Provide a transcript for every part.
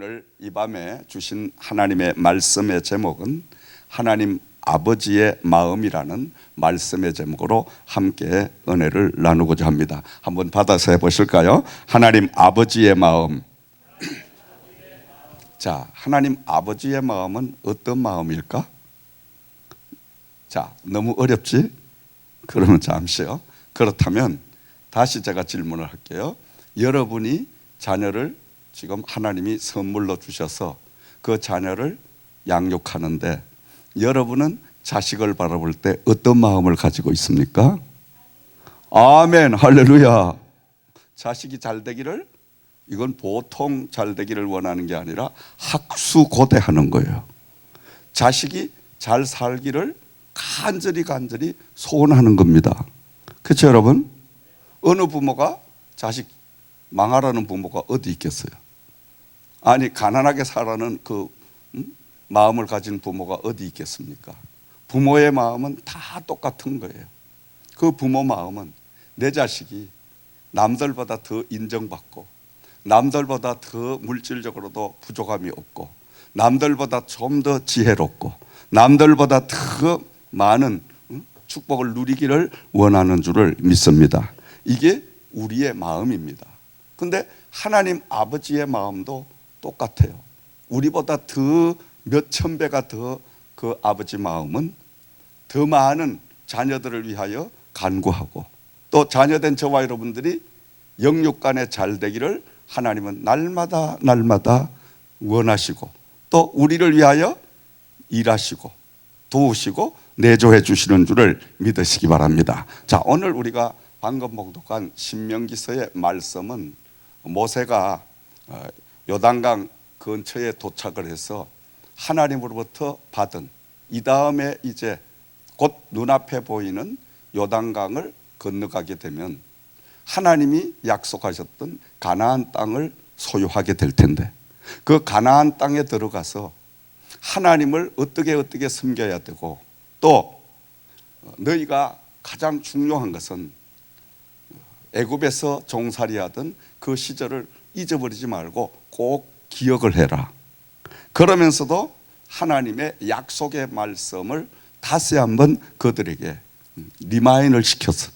오늘 이 밤에 주신 하나님의 말씀의 제목은 하나님 아버지의 마음이라는 말씀의 제목으로 함께 은혜를 나누고자 합니다. 한번 받아서 해보실까요? 하나님 아버지의 마음. 자, 하나님 아버지의 마음은 어떤 마음일까? 자, 너무 어렵지? 그러면 잠시요. 그렇다면 다시 제가 질문을 할게요. 여러분이 자녀를 지금 하나님이 선물로 주셔서 그 자녀를 양육하는데 여러분은 자식을 바라볼 때 어떤 마음을 가지고 있습니까? 아멘, 할렐루야. 자식이 잘 되기를, 이건 보통 잘 되기를 원하는 게 아니라 학수고대하는 거예요. 자식이 잘 살기를 간절히 소원하는 겁니다. 그렇죠, 여러분? 어느 부모가 자식 망하라는 부모가 어디 있겠어요? 아니, 가난하게 살라는 그 마음을 가진 부모가 어디 있겠습니까? 부모의 마음은 다 똑같은 거예요. 그 부모 마음은 내 자식이 남들보다 더 인정받고, 남들보다 더 물질적으로도 부족함이 없고, 남들보다 좀 더 지혜롭고, 남들보다 더 많은 축복을 누리기를 원하는 줄을 믿습니다. 이게 우리의 마음입니다. 근데 하나님 아버지의 마음도 똑같아요. 우리보다 더 몇천 배가 더 그 아버지 마음은 더 많은 자녀들을 위하여 간구하고, 또 자녀된 저와 여러분들이 영육간에 잘 되기를 하나님은 날마다 원하시고, 또 우리를 위하여 일하시고 도우시고 내조해 주시는 줄을 믿으시기 바랍니다. 자, 오늘 우리가 방금 봉독한 신명기서의 말씀은 모세가 요단강 근처에 도착을 해서 하나님으로부터 받은, 이 다음에 이제 곧 눈앞에 보이는 요단강을 건너가게 되면 하나님이 약속하셨던 가나안 땅을 소유하게 될 텐데, 그 가나안 땅에 들어가서 하나님을 어떻게 섬겨야 되고, 또 너희가 가장 중요한 것은 애굽에서 종살이하던 그 시절을 잊어버리지 말고 꼭 기억을 해라. 그러면서도 하나님의 약속의 말씀을 다시 한번 그들에게 리마인을 시켜서,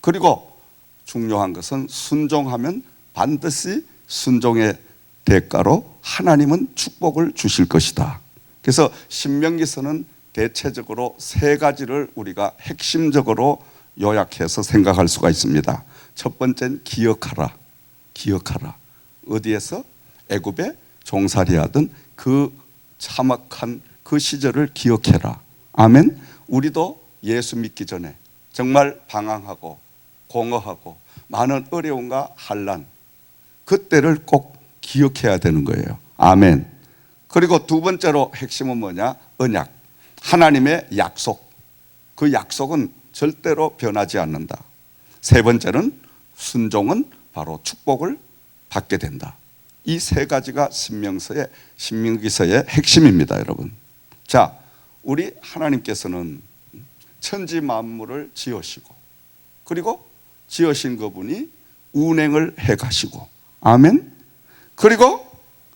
그리고 중요한 것은 순종하면 반드시 순종의 대가로 하나님은 축복을 주실 것이다. 그래서 신명기서는 대체적으로 세 가지를 우리가 핵심적으로 요약해서 생각할 수가 있습니다. 첫 번째는 기억하라. 어디에서? 애굽에 종살이하던 그 참혹한 그 시절을 기억해라. 아멘. 우리도 예수 믿기 전에 정말 방황하고 공허하고 많은 어려움과 환난, 그때를 꼭 기억해야 되는 거예요. 아멘. 그리고 두 번째로 핵심은 뭐냐? 언약. 하나님의 약속. 그 약속은 절대로 변하지 않는다. 세 번째는 순종은 바로 축복을 받게 된다. 이 세 가지가 신명기서의 핵심입니다, 여러분. 자, 우리 하나님께서는 천지 만물을 지으시고, 그리고 지으신 그분이 운행을 해 가시고, 아멘. 그리고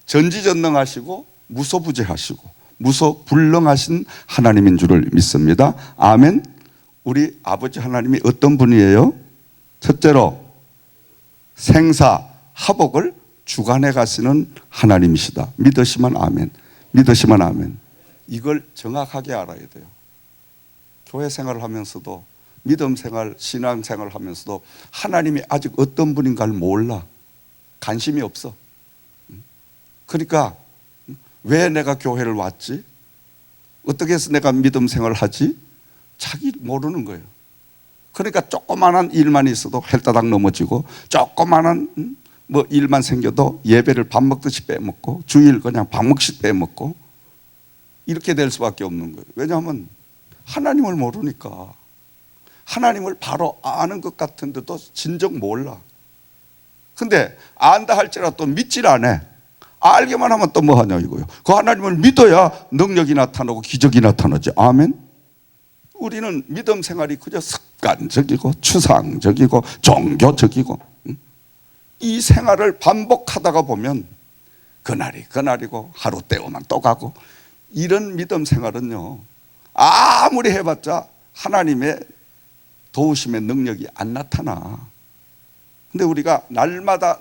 전지전능하시고 무소부재하시고 무소불능하신 하나님인 줄을 믿습니다. 아멘. 우리 아버지 하나님이 어떤 분이에요? 첫째로 생사화복을 주관해 가시는 하나님이시다. 믿으시면 아멘. 믿으시면 아멘. 이걸 정확하게 알아야 돼요. 교회 생활을 하면서도, 믿음 생활, 신앙 생활을 하면서도 하나님이 아직 어떤 분인가를 몰라. 관심이 없어. 그러니까 왜 내가 교회를 왔지? 어떻게 해서 내가 믿음 생활을 하지? 자기 모르는 거예요. 그러니까 조그마한 일만 있어도 헬따닥 넘어지고, 조그마한 뭐 일만 생겨도 예배를 밥 먹듯이 빼먹고, 주일 그냥 밥 먹듯이 빼먹고, 이렇게 될 수밖에 없는 거예요. 왜냐하면 하나님을 모르니까. 하나님을 바로 아는 것 같은데도 진정 몰라. 근데 안다 할지라도 또 믿질 않아. 알기만 하면 또 뭐 하냐 이거요. 그 하나님을 믿어야 능력이 나타나고 기적이 나타나지. 아멘. 우리는 믿음 생활이 그저 습관적이고 추상적이고 종교적이고, 이 생활을 반복하다가 보면 그날이 그날이고 하루 때우면 또 가고, 이런 믿음 생활은요 아무리 해봤자 하나님의 도우심의 능력이 안 나타나. 근데 우리가 날마다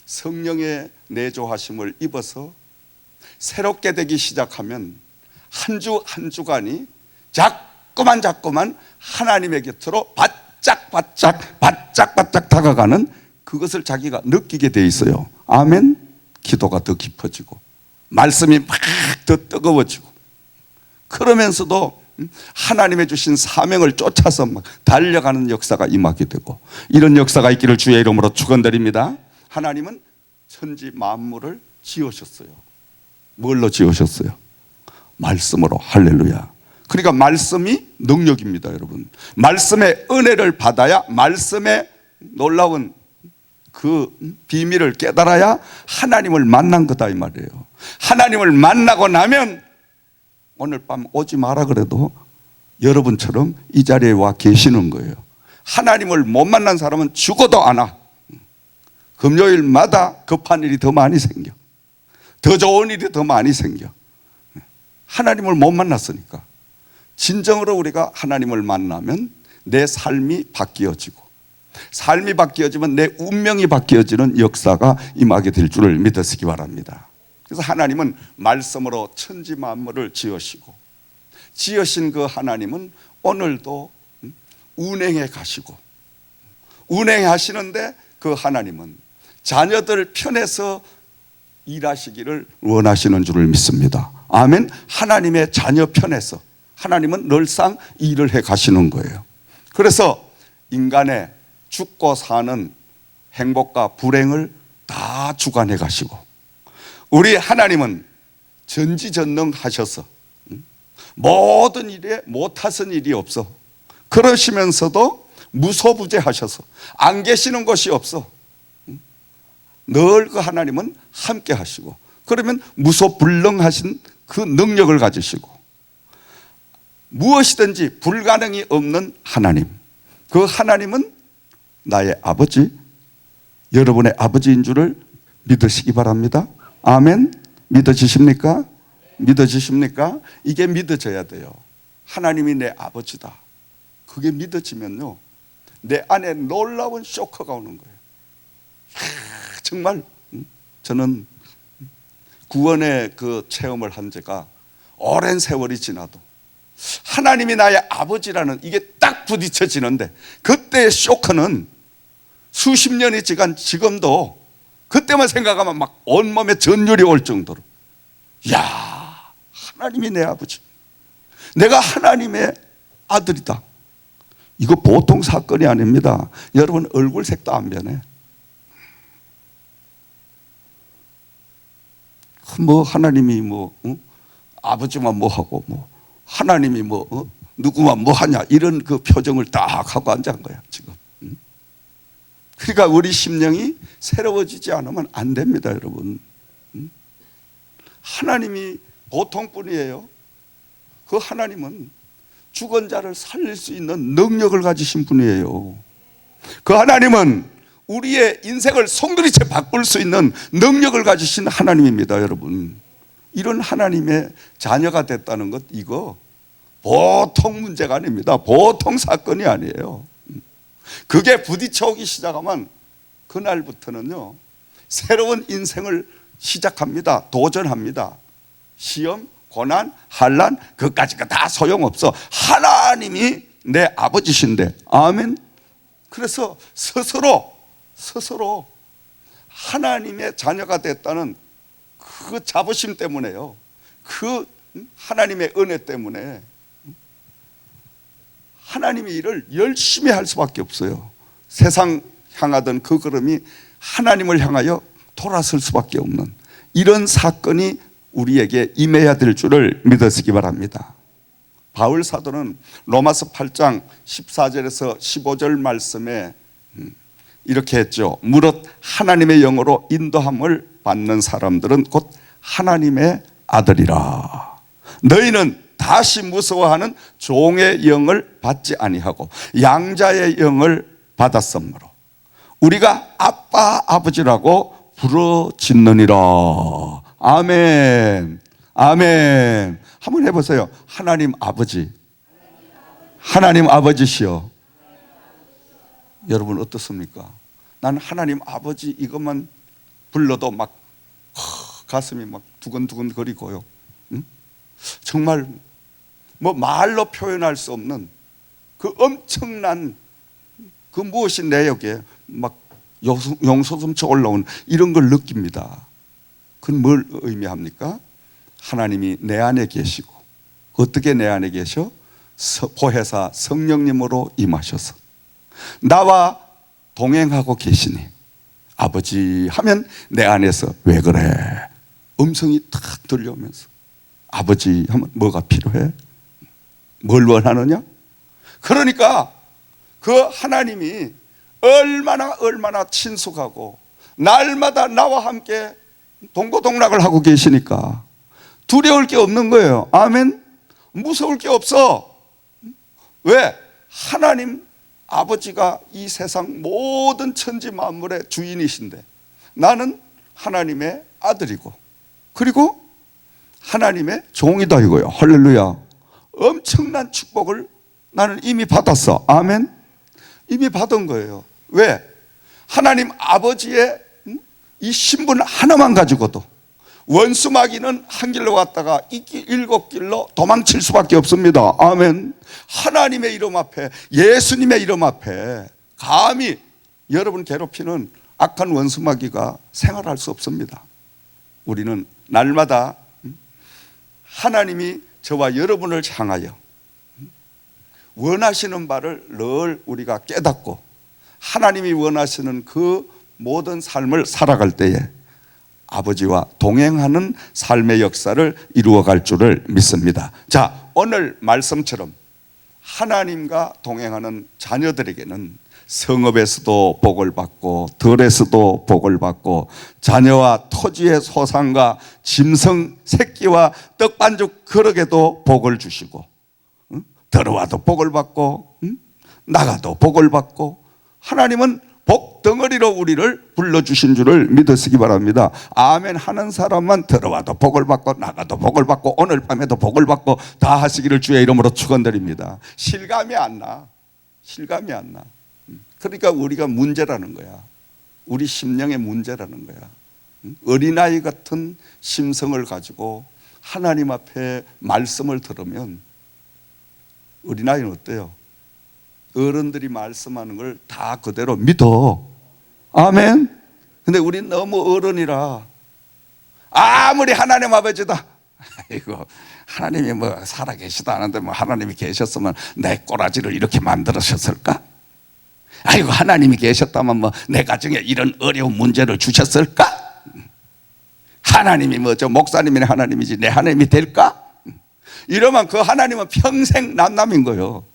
성령의 내조하심을 입어서 새롭게 되기 시작하면 한 주 한 주간이 자꾸만 하나님의 곁으로 바짝 다가가는 그것을 자기가 느끼게 돼 있어요. 아멘. 기도가 더 깊어지고 말씀이 막 더 뜨거워지고, 그러면서도 하나님의 주신 사명을 쫓아서 막 달려가는 역사가 임하게 되고, 이런 역사가 있기를 주의 이름으로 축원드립니다. 하나님은 천지 만물을 지으셨어요. 뭘로 지으셨어요? 말씀으로. 할렐루야. 그러니까 말씀이 능력입니다, 여러분. 말씀의 은혜를 받아야, 말씀의 놀라운 그 비밀을 깨달아야 하나님을 만난 거다 이 말이에요. 하나님을 만나고 나면 오늘 밤 오지 마라 그래도 여러분처럼 이 자리에 와 계시는 거예요. 하나님을 못 만난 사람은 죽어도 안 와. 금요일마다 급한 일이 더 많이 생겨. 더 좋은 일이 더 많이 생겨. 하나님을 못 만났으니까. 진정으로 우리가 하나님을 만나면 내 삶이 바뀌어지고, 삶이 바뀌어지면 내 운명이 바뀌어지는 역사가 임하게 될 줄을 믿으시기 바랍니다. 그래서 하나님은 말씀으로 천지 만물을 지으시고, 지으신 그 하나님은 오늘도 운행해 가시고, 운행하시는데 그 하나님은 자녀들 편에서 일하시기를 원하시는 줄을 믿습니다. 아멘. 하나님의 자녀 편에서 하나님은 늘상 일을 해 가시는 거예요. 그래서 인간의 죽고 사는 행복과 불행을 다 주관해 가시고, 우리 하나님은 전지전능하셔서 모든 일에 못하신 일이 없어. 그러시면서도 무소부재하셔서 안 계시는 것이 없어. 늘 그 하나님은 함께 하시고, 그러면 무소불능하신 그 능력을 가지시고, 무엇이든지 불가능이 없는 하나님, 그 하나님은 나의 아버지, 여러분의 아버지인 줄을 믿으시기 바랍니다. 아멘. 믿어지십니까? 믿어지십니까? 이게 믿어져야 돼요. 하나님이 내 아버지다. 그게 믿어지면요 내 안에 놀라운 쇼크가 오는 거예요. 정말 저는 구원의 그 체험을 한 지가 오랜 세월이 지나도 하나님이 나의 아버지라는 이게 딱 부딪혀지는데, 그때의 쇼크는 수십 년이 지난 지금도 그때만 생각하면 막 온몸에 전율이 올 정도로, 야, 하나님이 내 아버지, 내가 하나님의 아들이다. 이거 보통 사건이 아닙니다. 여러분 얼굴색도 안 변해. 뭐 하나님이 뭐 아버지만 뭐 하고, 뭐 하나님이 뭐 누구만 뭐 하냐, 이런 그 표정을 딱 하고 앉은 거야 지금. 그러니까 우리 심령이 새로워지지 않으면 안 됩니다, 여러분. 하나님이 보통뿐이에요. 그 하나님은 죽은 자를 살릴 수 있는 능력을 가지신 분이에요. 그 하나님은 우리의 인생을 송두리째 바꿀 수 있는 능력을 가지신 하나님입니다, 여러분. 이런 하나님의 자녀가 됐다는 것, 이거 보통 문제가 아닙니다. 보통 사건이 아니에요. 그게 부딪혀오기 시작하면 그날부터는요 새로운 인생을 시작합니다. 도전합니다. 시험, 고난, 환난, 그까지가 다 소용없어. 하나님이 내 아버지신데. 아멘. 그래서 스스로 하나님의 자녀가 됐다는 그 자부심 때문에요, 그 하나님의 은혜 때문에 하나님의 일을 열심히 할 수밖에 없어요. 세상 향하던 그 걸음이 하나님을 향하여 돌아설 수밖에 없는 이런 사건이 우리에게 임해야 될 줄을 믿으시기 바랍니다. 바울 사도는 로마서 8장 14절에서 15절 말씀에 이렇게 했죠. 무릇 하나님의 영으로 인도함을 받는 사람들은 곧 하나님의 아들이라. 너희는 다시 무서워하는 종의 영을 받지 아니하고 양자의 영을 받았으므로 우리가 아빠 아버지라고 부러짓느니라. 아멘. 아멘. 한번 해보세요. 하나님 아버지. 하나님 아버지시여. 여러분 어떻습니까? 나는 하나님 아버지 이것만 불러도 막 가슴이 막 두근두근 거리고요. 응? 정말 뭐 말로 표현할 수 없는 그 엄청난 그 무엇이 내역에 막 용솟음쳐 올라온 이런 걸 느낍니다. 그건 뭘 의미합니까? 하나님이 내 안에 계시고, 어떻게 내 안에 계셔? 보혜사 성령님으로 임하셔서 나와 동행하고 계시니 아버지 하면 내 안에서 왜 그래? 음성이 탁 들려오면서 아버지 하면 뭐가 필요해? 뭘 원하느냐? 그러니까 그 하나님이 얼마나 친숙하고 날마다 나와 함께 동고동락을 하고 계시니까 두려울 게 없는 거예요. 아멘. 무서울 게 없어. 왜? 하나님 아버지가 이 세상 모든 천지 만물의 주인이신데 나는 하나님의 아들이고 그리고 하나님의 종이다 이거예요. 할렐루야. 엄청난 축복을 나는 이미 받았어. 아멘. 이미 받은 거예요. 왜? 하나님 아버지의 이 신분 하나만 가지고도 원수마귀는 한 길로 갔다가 일곱 길로 도망칠 수밖에 없습니다. 아멘. 하나님의 이름 앞에, 예수님의 이름 앞에 감히 여러분 괴롭히는 악한 원수마귀가 생활할 수 없습니다. 우리는 날마다 하나님이 저와 여러분을 향하여 원하시는 바를 늘 우리가 깨닫고 하나님이 원하시는 그 모든 삶을 살아갈 때에 아버지와 동행하는 삶의 역사를 이루어갈 줄을 믿습니다. 자, 오늘 말씀처럼 하나님과 동행하는 자녀들에게는 성읍에서도 복을 받고 들에서도 복을 받고 자녀와 토지의 소산과 짐승 새끼와 떡반죽 그릇에도 복을 주시고 들어와도 복을 받고 나가도 복을 받고 하나님은 복 덩어리로 우리를 불러주신 줄을 믿으시기 바랍니다. 아멘 하는 사람만 들어와도 복을 받고 나가도 복을 받고 오늘 밤에도 복을 받고 다 하시기를 주의 이름으로 축원드립니다. 실감이 안 나. 실감이 안 나. 그러니까 우리가 문제라는 거야. 우리 심령의 문제라는 거야. 어린아이 같은 심성을 가지고 하나님 앞에 말씀을 들으면 어린아이는 어때요? 어른들이 말씀하는 걸 다 그대로 믿어. 아멘. 근데 우린 너무 어른이라 아무리 하나님 아버지다 아이고 하나님이 뭐 살아계시다 하는데 뭐 하나님이 계셨으면 내 꼬라지를 이렇게 만들으셨을까? 아이고 하나님이 계셨다면 뭐 내 가정에 이런 어려운 문제를 주셨을까? 하나님이 뭐 저 목사님이 하나님이지 내 하나님이 될까? 이러면 그 하나님은 평생 남남인 거예요.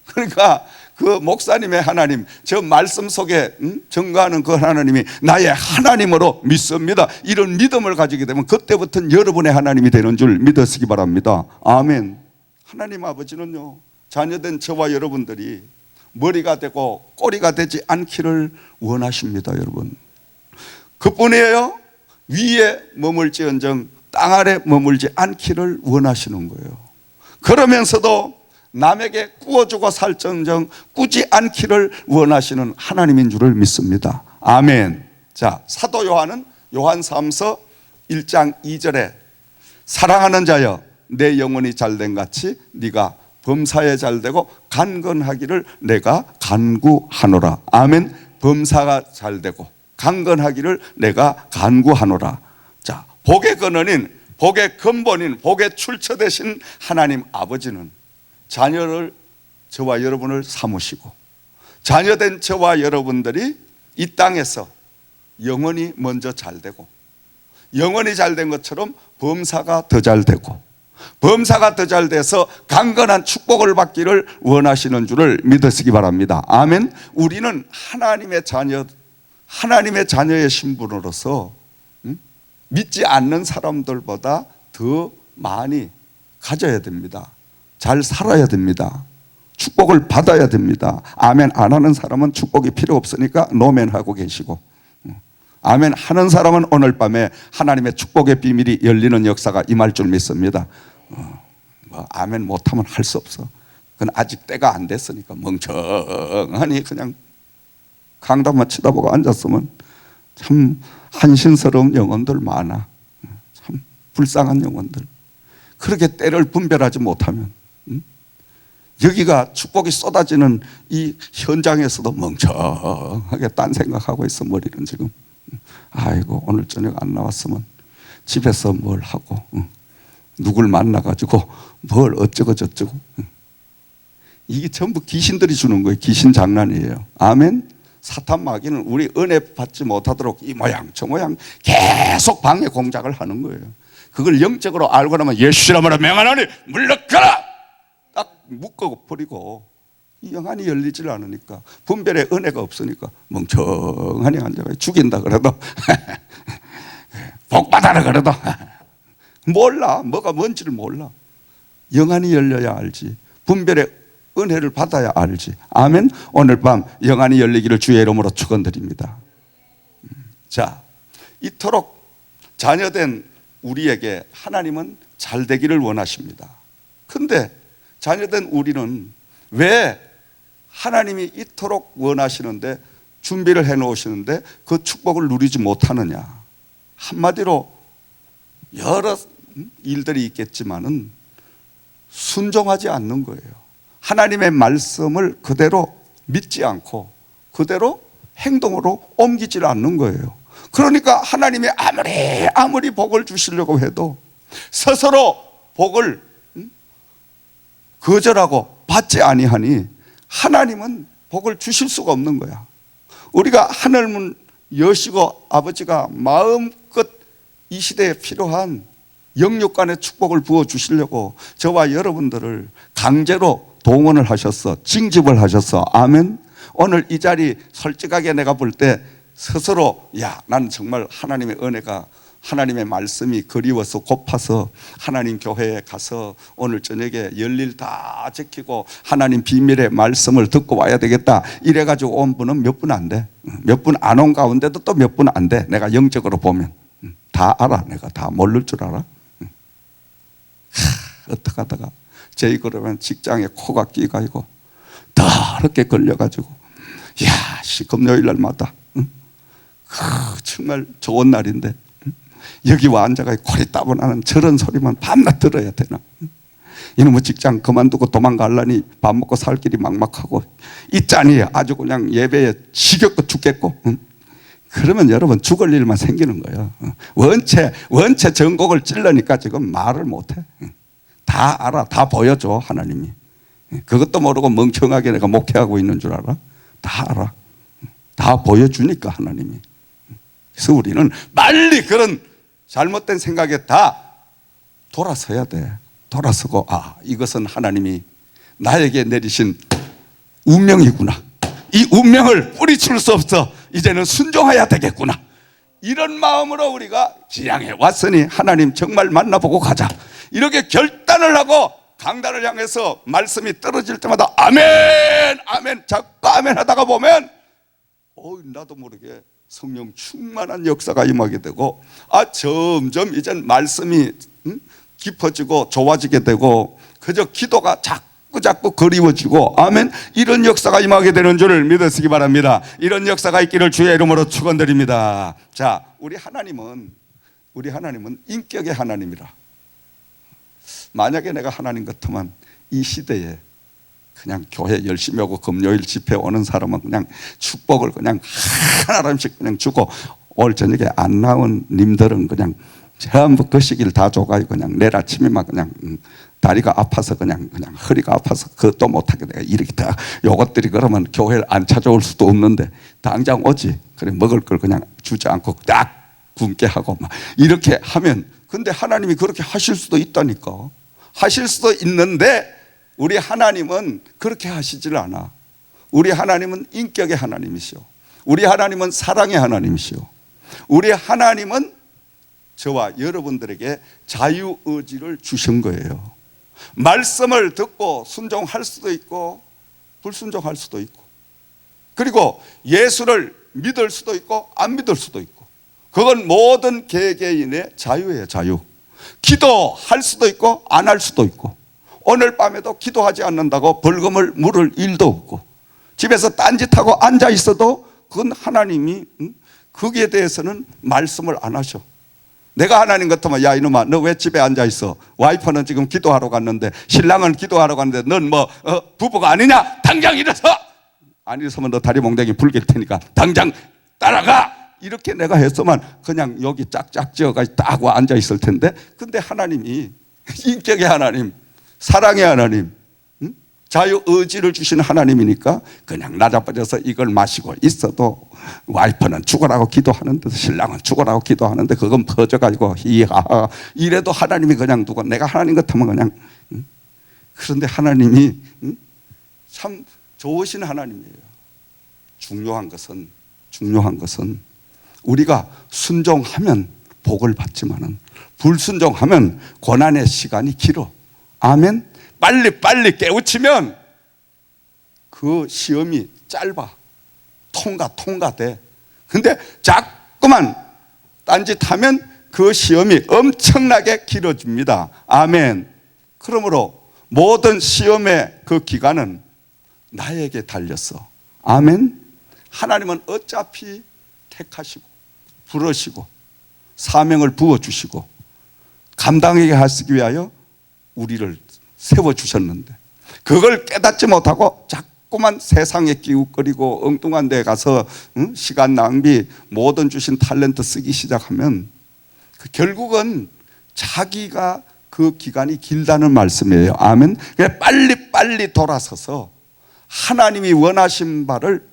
그러니까 그 목사님의 하나님, 저 말씀 속에 증거하는 그 하나님이 나의 하나님으로 믿습니다. 이런 믿음을 가지게 되면 그때부터는 여러분의 하나님이 되는 줄 믿으시기 바랍니다. 아멘. 하나님 아버지는요, 자녀된 저와 여러분들이 머리가 되고 꼬리가 되지 않기를 원하십니다. 여러분, 그뿐이에요. 위에 머물지언정 땅 아래 머물지 않기를 원하시는 거예요. 그러면서도 남에게 꾸어주고 살정정 꾸지 않기를 원하시는 하나님인 줄을 믿습니다. 아멘. 자, 사도 요한은 요한3서 1장 2절에 사랑하는 자여 내 영혼이 잘된 같이 네가 범사에 잘되고 강건하기를 내가 간구하노라. 아멘. 범사가 잘되고 강건하기를 내가 간구하노라. 자, 복의 근원인, 복의 근본인, 복의 출처 되신 하나님 아버지는 자녀를, 저와 여러분을 삼으시고 자녀된 저와 여러분들이 이 땅에서 영혼이 먼저 잘되고 영혼이 잘된 것처럼 범사가 더 잘되고 범사가 더 잘돼서 강건한 축복을 받기를 원하시는 줄을 믿으시기 바랍니다. 아멘. 우리는 하나님의 자녀, 하나님의 자녀의 신분으로서 믿지 않는 사람들보다 더 많이 가져야 됩니다. 잘 살아야 됩니다. 축복을 받아야 됩니다. 아멘 안 하는 사람은 축복이 필요 없으니까 노멘 하고 계시고, 아멘 하는 사람은 오늘 밤에 하나님의 축복의 비밀이 열리는 역사가 임할 줄 믿습니다. 아멘 못하면 할 수 없어. 그건 아직 때가 안 됐으니까 멍청하니 그냥 강단만 쳐다보고 앉았으면 참 한신스러운 영혼들 많아. 참 불쌍한 영혼들. 그렇게 때를 분별하지 못하면 여기가 축복이 쏟아지는 이 현장에서도 멍청하게 딴 생각하고 있어. 머리는 지금 아이고 오늘 저녁 안 나왔으면 집에서 뭘 하고 누굴 만나가지고 뭘 어쩌고 저쩌고. 이게 전부 귀신들이 주는 거예요. 귀신 장난이에요. 아멘. 사탄 마귀는 우리 은혜 받지 못하도록 이 모양 저 모양 계속 방해 공작을 하는 거예요. 그걸 영적으로 알고 나면 예수라면 명하노니 물러가라 딱 묶어버리고 영안이 열리질 않으니까 분별의 은혜가 없으니까 멍청하니 앉아가 죽인다 그래도 복 받아라 그래도 몰라. 뭐가 뭔지를 몰라. 영안이 열려야 알지. 분별의 은혜를 받아야 알지. 아멘. 오늘 밤 영안이 열리기를 주의 이름으로 축원드립니다. 자, 이토록 자녀된 우리에게 하나님은 잘 되기를 원하십니다. 근데 자녀된 우리는 왜 하나님이 이토록 원하시는데 준비를 해 놓으시는데 그 축복을 누리지 못하느냐. 한마디로 여러 일들이 있겠지만은 순종하지 않는 거예요. 하나님의 말씀을 그대로 믿지 않고 그대로 행동으로 옮기질 않는 거예요. 그러니까 하나님이 아무리 복을 주시려고 해도 스스로 복을 거절하고 받지 아니하니 하나님은 복을 주실 수가 없는 거야. 우리가 하늘문 여시고 아버지가 마음껏 이 시대에 필요한 영육간의 축복을 부어주시려고 저와 여러분들을 강제로 동원을 하셨어. 징집을 하셨어. 아멘. 오늘 이 자리 솔직하게 내가 볼 때 스스로 난 정말 하나님의 은혜가 하나님의 말씀이 그리워서 고파서 하나님 교회에 가서 오늘 저녁에 열일 다 지키고 하나님 비밀의 말씀을 듣고 와야 되겠다 이래가지고 온 분은 몇 분 안 돼. 몇 분 안 온 가운데도 또 몇 분 안 돼. 내가 영적으로 보면 다 알아. 내가 다 모를 줄 알아. 어떻게 하다가 저희 그러면 직장에 코가 끼가지고 더럽게 걸려가지고 금요일 날마다 정말 좋은 날인데 여기 와 앉아가 코리 따분하는 저런 소리만 밤낮 들어야 되나. 이놈의 직장 그만두고 도망가려니 밥 먹고 살 길이 막막하고 이 짠이 아주 그냥 예배에 지겹고 죽겠고. 그러면 여러분 죽을 일만 생기는 거예요. 원체 전곡을 찔러니까 지금 말을 못해. 다 알아. 다 보여줘 하나님이. 그것도 모르고 멍청하게 내가 목회하고 있는 줄 알아? 다 알아. 다 보여주니까 하나님이. 그래서 우리는 빨리 그런 잘못된 생각에 다 돌아서야 돼. 돌아서고 이것은 하나님이 나에게 내리신 운명이구나. 이 운명을 뿌리칠 수 없어. 이제는 순종해야 되겠구나. 이런 마음으로 우리가 지향에 왔으니 하나님 정말 만나보고 가자. 이렇게 결단을 하고 강단을 향해서 말씀이 떨어질 때마다 아멘 아멘 자꾸 아멘 하다가 보면 나도 모르게 성령 충만한 역사가 임하게 되고 점점 이젠 말씀이 깊어지고 좋아지게 되고 그저 기도가 자꾸 그리워지고 아멘. 이런 역사가 임하게 되는 줄을 믿으시기 바랍니다. 이런 역사가 있기를 주의 이름으로 축원드립니다. 자, 우리 하나님은 인격의 하나님이라. 만약에 내가 하나님 같으면 이 시대에 그냥 교회 열심히 하고 금요일 집회 오는 사람은 그냥 축복을 그냥 하나씩 그냥 주고 올 저녁에 안 나온 님들은 그냥 전부 그 시기를 다 줘가지고 그냥 내일 아침에만 그냥 다리가 아파서 그냥 허리가 아파서 그것도 못하게 내가 이렇게 다 요것들이 그러면 교회를 안 찾아올 수도 없는데 당장 오지. 그래 먹을 걸 그냥 주지 않고 딱 굶게 하고 막 이렇게 하면 근데 하나님이 그렇게 하실 수도 있다니까. 하실 수도 있는데 우리 하나님은 그렇게 하시질 않아. 우리 하나님은 인격의 하나님이시오. 우리 하나님은 사랑의 하나님이시오. 우리 하나님은 저와 여러분들에게 자유의지를 주신 거예요. 말씀을 듣고 순종할 수도 있고 불순종할 수도 있고 그리고 예수를 믿을 수도 있고 안 믿을 수도 있고 그건 모든 개개인의 자유예요, 자유. 기도할 수도 있고 안 할 수도 있고, 오늘 밤에도 기도하지 않는다고 벌금을 물을 일도 없고, 집에서 딴짓하고 앉아 있어도 그건 하나님이 거기에 대해서는 말씀을 안 하셔. 내가 하나님 같으면 야 이놈아 너 왜 집에 앉아 있어? 와이프는 지금 기도하러 갔는데, 신랑은 기도하러 갔는데 넌 뭐 부부가 아니냐? 당장 일어서! 안 일어서면 너 다리 몽둥이 불길 테니까 당장 따라가! 이렇게 내가 했으면 그냥 여기 짝짝 지어가지고 딱 와 앉아 있을 텐데, 근데 하나님이 인격의 하나님, 사랑의 하나님, 자유의지를 주시는 하나님이니까 그냥 낮아버려서 이걸 마시고 있어도 와이프는 죽으라고 기도하는데, 신랑은 죽으라고 기도하는데 그건 퍼져가지고 히하하 이래도 하나님이 그냥 두고, 내가 하나님 같으면 그냥. 그런데 하나님이 참 좋으신 하나님이에요. 중요한 것은 우리가 순종하면 복을 받지만은 불순종하면 고난의 시간이 길어. 아멘. 빨리 깨우치면 그 시험이 짧아. 통과돼. 근데 자꾸만 딴짓하면 그 시험이 엄청나게 길어집니다. 아멘. 그러므로 모든 시험의 그 기간은 나에게 달렸어. 아멘. 하나님은 어차피 택하시고 부르시고 사명을 부어주시고 감당하게 하시기 위하여 우리를 세워주셨는데, 그걸 깨닫지 못하고 자꾸만 세상에 기웃거리고 엉뚱한 데 가서 시간 낭비, 모든 주신 탤런트 쓰기 시작하면 결국은 자기가 그 기간이 길다는 말씀이에요. 아멘. 빨리 돌아서서 하나님이 원하신 바를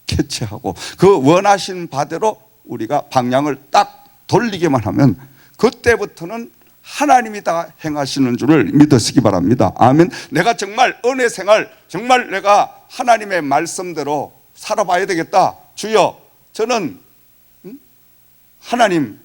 캐치하고 그 원하신 바대로 우리가 방향을 딱 돌리기만 하면 그때부터는 하나님이 다 행하시는 줄을 믿으시기 바랍니다. 아멘. 내가 정말 은혜 생활, 정말 내가 하나님의 말씀대로 살아봐야 되겠다. 주여, 저는 하나님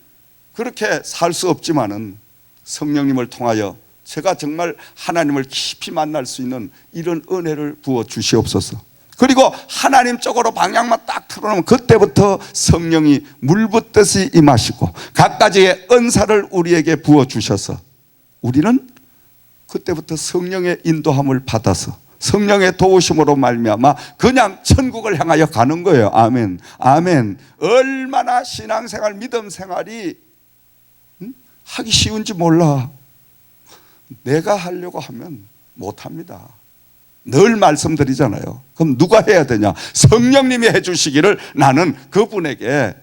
그렇게 살 수 없지만은 성령님을 통하여 제가 정말 하나님을 깊이 만날 수 있는 이런 은혜를 부어 주시옵소서. 그리고 하나님 쪽으로 방향만 딱 틀어놓으면 그때부터 성령이 물붓듯이 임하시고 갖가지의 은사를 우리에게 부어주셔서 우리는 그때부터 성령의 인도함을 받아서 성령의 도우심으로 말미암아 그냥 천국을 향하여 가는 거예요. 아멘. 아멘. 얼마나 신앙생활, 믿음생활이 하기 쉬운지 몰라. 내가 하려고 하면 못합니다. 늘 말씀드리잖아요. 그럼 누가 해야 되냐? 성령님이 해주시기를 나는 그분에게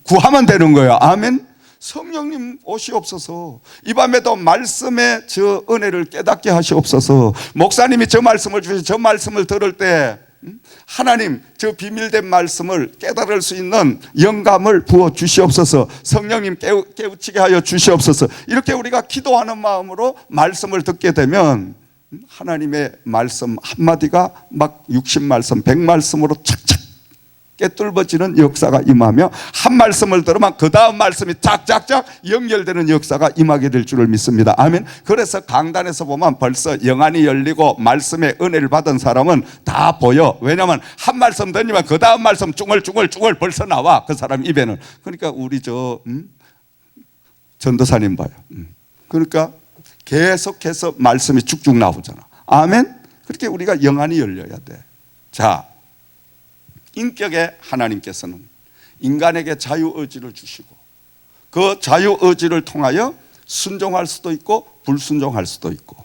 구하면 되는 거예요. 아멘. 성령님 오시옵소서. 이 밤에도 말씀의 저 은혜를 깨닫게 하시옵소서. 목사님이 저 말씀을 주셔서 저 말씀을 들을 때 하나님 저 비밀된 말씀을 깨달을 수 있는 영감을 부어 주시옵소서. 성령님 깨우치게 하여 주시옵소서. 이렇게 우리가 기도하는 마음으로 말씀을 듣게 되면 하나님의 말씀 한마디가 막 60말씀, 100말씀으로 착착 깨뚫어지는 역사가 임하며 한 말씀을 들으면 그 다음 말씀이 짝짝짝 연결되는 역사가 임하게 될 줄을 믿습니다. 아멘. 그래서 강단에서 보면 벌써 영안이 열리고 말씀의 은혜를 받은 사람은 다 보여. 왜냐하면 한 말씀 던지면 그 다음 말씀 쭈글쭈글 벌써 나와, 그 사람 입에는. 그러니까 우리 전도사님 봐요. 그러니까 계속해서 말씀이 쭉쭉 나오잖아. 아멘. 그렇게 우리가 영안이 열려야 돼. 자, 인격의 하나님께서는 인간에게 자유의지를 주시고 그 자유의지를 통하여 순종할 수도 있고 불순종할 수도 있고,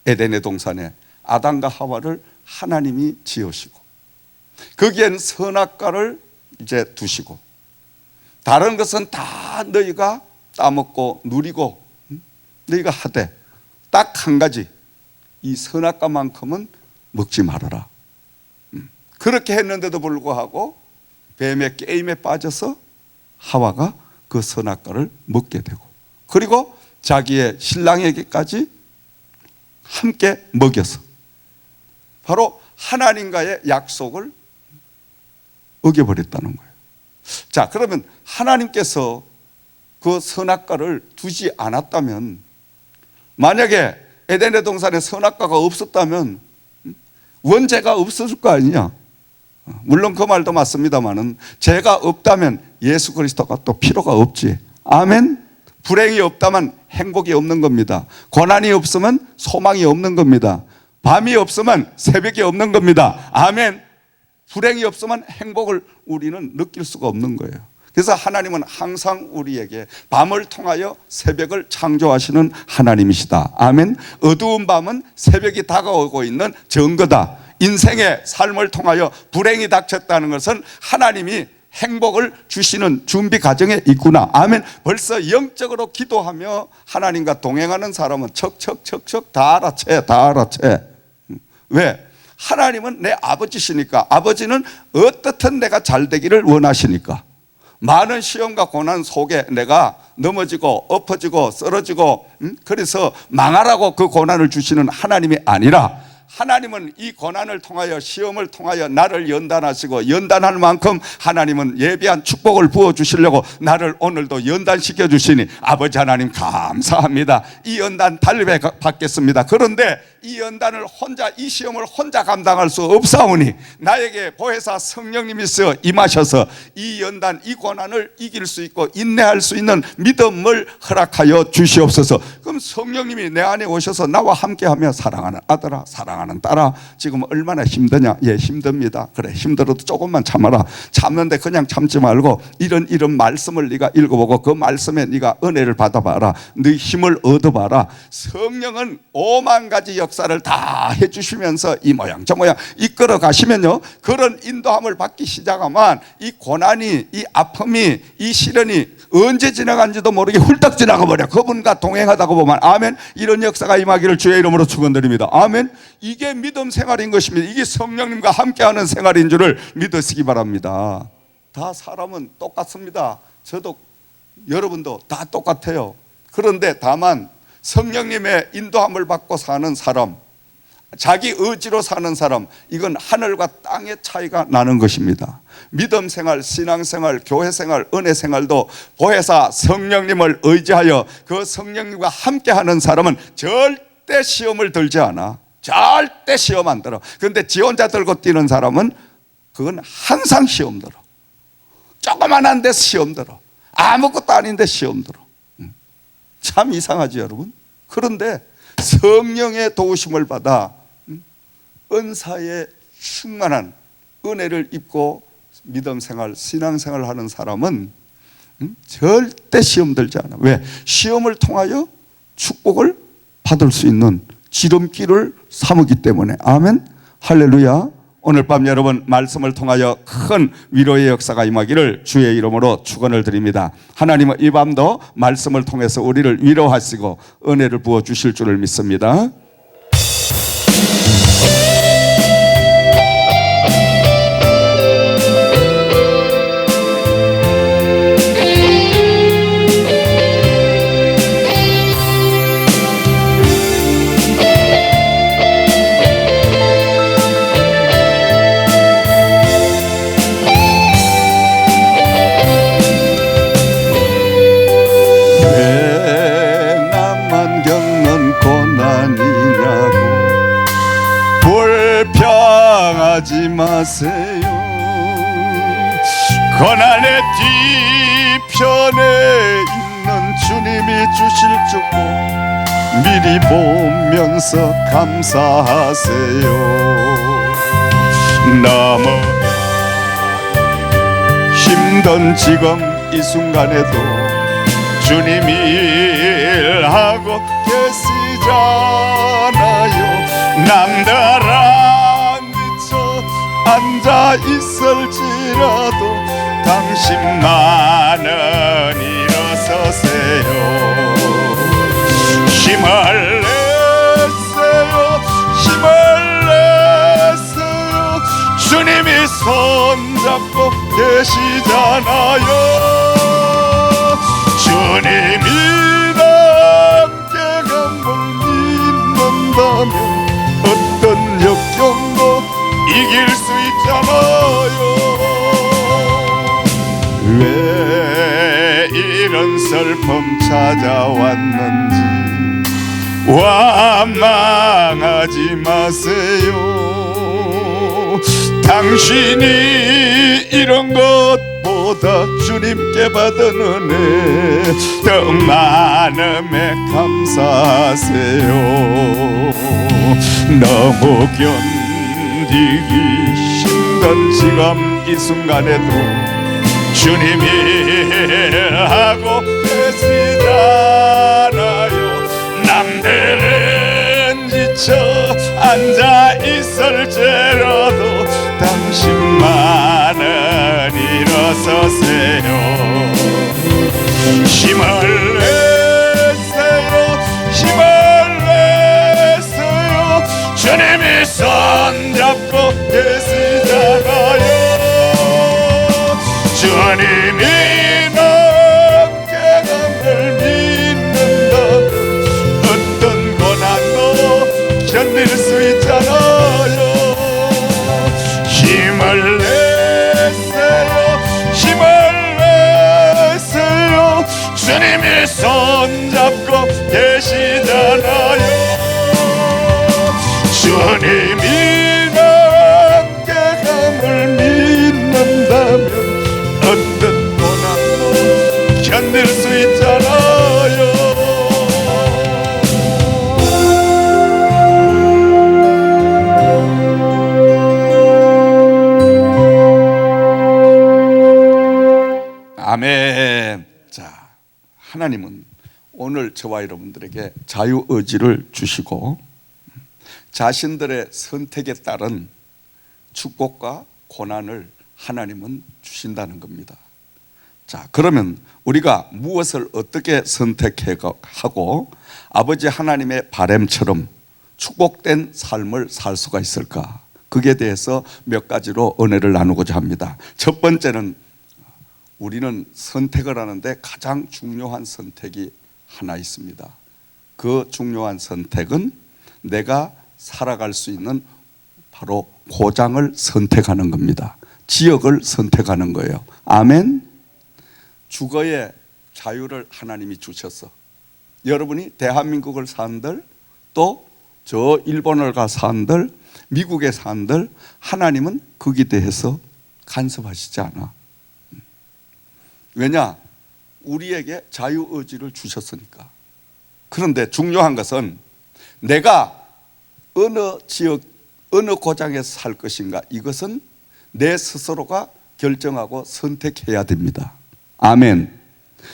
에덴의 동산에 아담과 하와를 하나님이 지으시고 거기엔 선악과를 이제 두시고 다른 것은 다 너희가 따먹고 누리고 너희가 하되 딱 한 가지, 이 선악과만큼은 먹지 말아라. 그렇게 했는데도 불구하고 뱀의 게임에 빠져서 하와가 그 선악과를 먹게 되고, 그리고 자기의 신랑에게까지 함께 먹여서 바로 하나님과의 약속을 어겨버렸다는 거예요. 자, 그러면 하나님께서 그 선악과를 두지 않았다면, 만약에 에덴의 동산에 선악과가 없었다면 원죄가 없었을 거 아니냐. 물론 그 말도 맞습니다만은 죄가 없다면 예수 그리스도가 또 필요가 없지. 아멘. 불행이 없다면 행복이 없는 겁니다. 고난이 없으면 소망이 없는 겁니다. 밤이 없으면 새벽이 없는 겁니다. 아멘. 불행이 없으면 행복을 우리는 느낄 수가 없는 거예요. 그래서 하나님은 항상 우리에게 밤을 통하여 새벽을 창조하시는 하나님이시다. 아멘. 어두운 밤은 새벽이 다가오고 있는 증거다. 인생의 삶을 통하여 불행이 닥쳤다는 것은 하나님이 행복을 주시는 준비 과정에 있구나. 아멘. 벌써 영적으로 기도하며 하나님과 동행하는 사람은 척척척척 다 알아채. 왜? 하나님은 내 아버지시니까. 아버지는 어떻든 내가 잘 되기를 원하시니까. 많은 시험과 고난 속에 내가 넘어지고 엎어지고 쓰러지고 그래서 망하라고 그 고난을 주시는 하나님이 아니라, 하나님은 이 고난을 통하여 시험을 통하여 나를 연단하시고, 연단할 만큼 하나님은 예비한 축복을 부어주시려고 나를 오늘도 연단시켜 주시니 아버지 하나님 감사합니다. 이 연단 달배 받겠습니다. 그런데 이 연단을 혼자, 이 시험을 혼자 감당할 수 없사오니 나에게 보혜사 성령님이 임하셔서 이 연단, 이 고난을 이길 수 있고 인내할 수 있는 믿음을 허락하여 주시옵소서. 그럼 성령님이 내 안에 오셔서 나와 함께하며 사랑하는 아들아, 사랑하는 딸아, 지금 얼마나 힘드냐? 예, 힘듭니다. 그래, 힘들어도 조금만 참아라. 참는데 그냥 참지 말고 이런 말씀을 네가 읽어보고 그 말씀에 네가 은혜를 받아봐라. 네 힘을 얻어봐라. 성령은 5만 가지 역사를 다 해주시면서 이 모양 저 모양 이끌어 가시면요, 그런 인도함을 받기 시작하면 이 고난이, 이 아픔이, 이 시련이 언제 지나간지도 모르게 훌떡 지나가 버려. 그분과 동행하다가 보면 아멘. 이런 역사가 임하기를 주의 이름으로 축원드립니다. 아멘. 이게 믿음 생활인 것입니다. 이게 성령님과 함께하는 생활인 줄을 믿으시기 바랍니다. 다 사람은 똑같습니다. 저도 여러분도 다 똑같아요. 그런데 다만 성령님의 인도함을 받고 사는 사람, 자기 의지로 사는 사람, 이건 하늘과 땅의 차이가 나는 것입니다. 믿음 생활, 신앙 생활, 교회 생활, 은혜 생활도 보혜사 성령님을 의지하여 그 성령님과 함께하는 사람은 절대 시험을 들지 않아. 절대 시험 안 들어. 그런데 지 혼자 들고 뛰는 사람은 그건 항상 시험 들어. 조그만한 데 시험 들어. 아무것도 아닌데 시험 들어. 참 이상하지 여러분. 그런데 성령의 도우심을 받아 은사에 충만한 은혜를 입고 믿음 생활, 신앙 생활을 하는 사람은 절대 시험 들지 않아. 왜? 시험을 통하여 축복을 받을 수 있는 지름길을 삼기 때문에. 아멘. 할렐루야. 오늘 밤 여러분 말씀을 통하여 큰 위로의 역사가 임하기를 주의 이름으로 축원을 드립니다. 하나님은 이 밤도 말씀을 통해서 우리를 위로하시고 은혜를 부어 주실 줄을 믿습니다. 하지 마세요. 고난의 뒤편에 있는 주님이 주실 축복 미리 보면서 감사하세요. 너무 힘든 지금 이 순간에도 주님이 일하고 계시잖아요. 남들아 앉아 있을지라도 당신만은 일어서세요. 힘을 내세요. 힘을 내세요. 주님이 손잡고 계시잖아요. 주님이 함께 간 걸 믿는다면 어떤 역경도 이길 수 있잖아요. 왜 이런 슬픔 찾아왔는지 원망하지 마세요. 당신이 이런 것보다 것보다 주님께 받은 은혜 더 많음에 감사하세요. 너무 견디기 힘든 지금 이 순간에도 주님이 하고 계시잖아요. 남들은 지쳐 앉아 있을지라도 당신만은 일어서세요. 힘을 내세요. 힘을 내세요. 주님이 손잡고 계시잖아요. 주님이 남겨감을 믿는다면 어떤 고난도 견딜 수 있잖아요. 힘을 내세요. 힘을 내세요. 주님이 손잡고 계시잖아요. 주님이 남겨감을 믿는다면 어떤 고난도 견딜 수 있잖아요. 아멘. 자, 하나님은 오늘 저와 여러분들에게 자유의지를 주시고 자신들의 선택에 따른 축복과 고난을 하나님은 주신다는 겁니다. 자, 그러면 우리가 무엇을 어떻게 선택하고 아버지 하나님의 바램처럼 축복된 삶을 살 수가 있을까? 그에 대해서 몇 가지로 은혜를 나누고자 합니다. 첫 번째는 우리는 선택을 하는데 가장 중요한 선택이 하나 있습니다. 그 중요한 선택은 내가 살아갈 수 있는 바로 고장을 선택하는 겁니다. 지역을 선택하는 거예요. 아멘. 주거의 자유를 하나님이 주셔서 여러분이 대한민국을 산들 또 저 일본을 가 산들 미국에 산들 하나님은 거기에 대해서 간섭하시지 않아. 왜냐? 우리에게 자유의지를 주셨으니까. 그런데 중요한 것은 내가 어느 지역 어느 고장에서 살 것인가, 이것은 내 스스로가 결정하고 선택해야 됩니다. 아멘.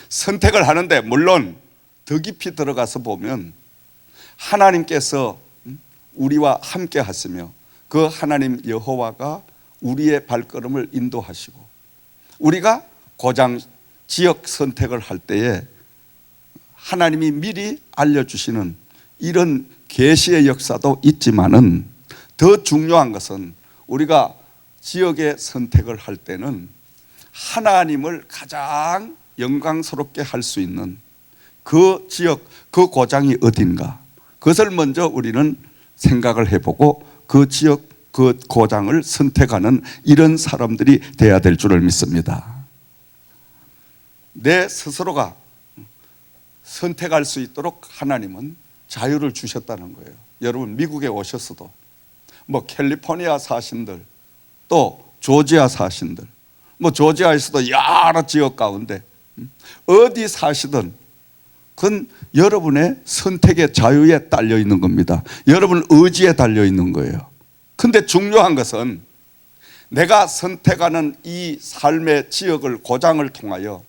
선택을 하는데 물론 더 깊이 들어가서 보면 하나님께서 우리와 함께 하시며 그 하나님 여호와가 우리의 발걸음을 인도하시고 우리가 고장 지역 선택을 할 때에 하나님이 미리 알려주시는 이런 계시의 역사도 있지만은 더 중요한 것은 우리가 지역의 선택을 할 때는 하나님을 가장 영광스럽게 할 수 있는 그 지역, 그 고장이 어딘가, 그것을 먼저 우리는 생각을 해보고 그 지역, 그 고장을 선택하는 이런 사람들이 돼야 될 줄을 믿습니다. 내 스스로가 선택할 수 있도록 하나님은 자유를 주셨다는 거예요. 여러분 미국에 오셨어도 뭐 캘리포니아 사신들 또 조지아 사신들 뭐 조지아에서도 여러 지역 가운데 어디 사시든 그건 여러분의 선택의 자유에 달려 있는 겁니다. 여러분 의지에 달려 있는 거예요. 근데 중요한 것은 내가 선택하는 이 삶의 지역을 고장을 통하여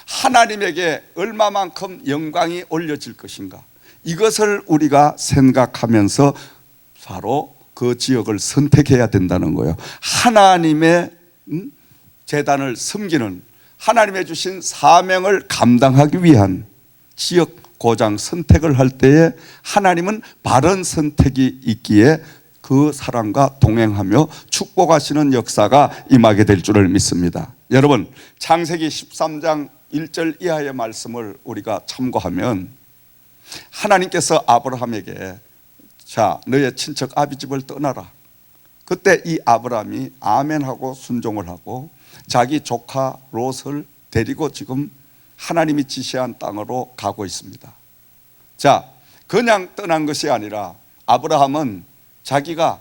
하나님에게 얼마만큼 영광이 올려질 것인가, 이것을 우리가 생각하면서 바로 그 지역을 선택해야 된다는 거예요. 하나님의 재단을 섬기는, 하나님의 주신 사명을 감당하기 위한 지역 고장 선택을 할 때에 하나님은 바른 선택이 있기에 그 사람과 동행하며 축복하시는 역사가 임하게 될 줄을 믿습니다. 여러분 창세기 13장 1절 이하의 말씀을 우리가 참고하면 하나님께서 아브라함에게 자 너의 친척 아비 집을 떠나라. 그때 이 아브라함이 아멘하고 순종을 하고 자기 조카 롯을 데리고 지금 하나님이 지시한 땅으로 가고 있습니다. 자, 그냥 떠난 것이 아니라 아브라함은 자기가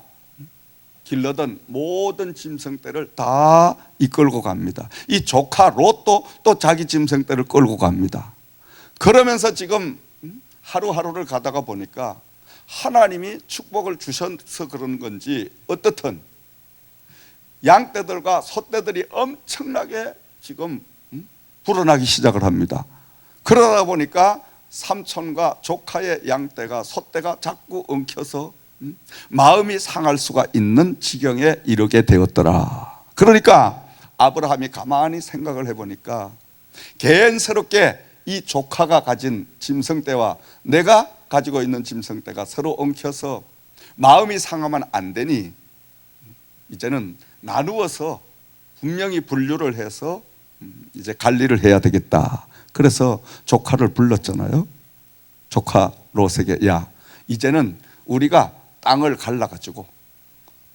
길러던 모든 짐승떼를 다 이끌고 갑니다. 이 조카 롯도 또 자기 짐승떼를 끌고 갑니다. 그러면서 지금 하루하루를 가다가 보니까 하나님이 축복을 주셔서 그런 건지 어떻든 양떼들과 소떼들이 엄청나게 지금 불어나기 시작을 합니다. 그러다 보니까 삼촌과 조카의 양떼가 소떼가 자꾸 엉켜서 마음이 상할 수가 있는 지경에 이르게 되었더라. 그러니까 아브라함이 가만히 생각을 해보니까 개연스럽게 이 조카가 가진 짐승떼와 내가 가지고 있는 짐승떼가 서로 엉켜서 마음이 상하면 안 되니 이제는 나누어서 분명히 분류를 해서 이제 관리를 해야 되겠다. 그래서 조카를 불렀잖아요. 조카 롯에게, 야, 이제는 우리가 땅을 갈라가지고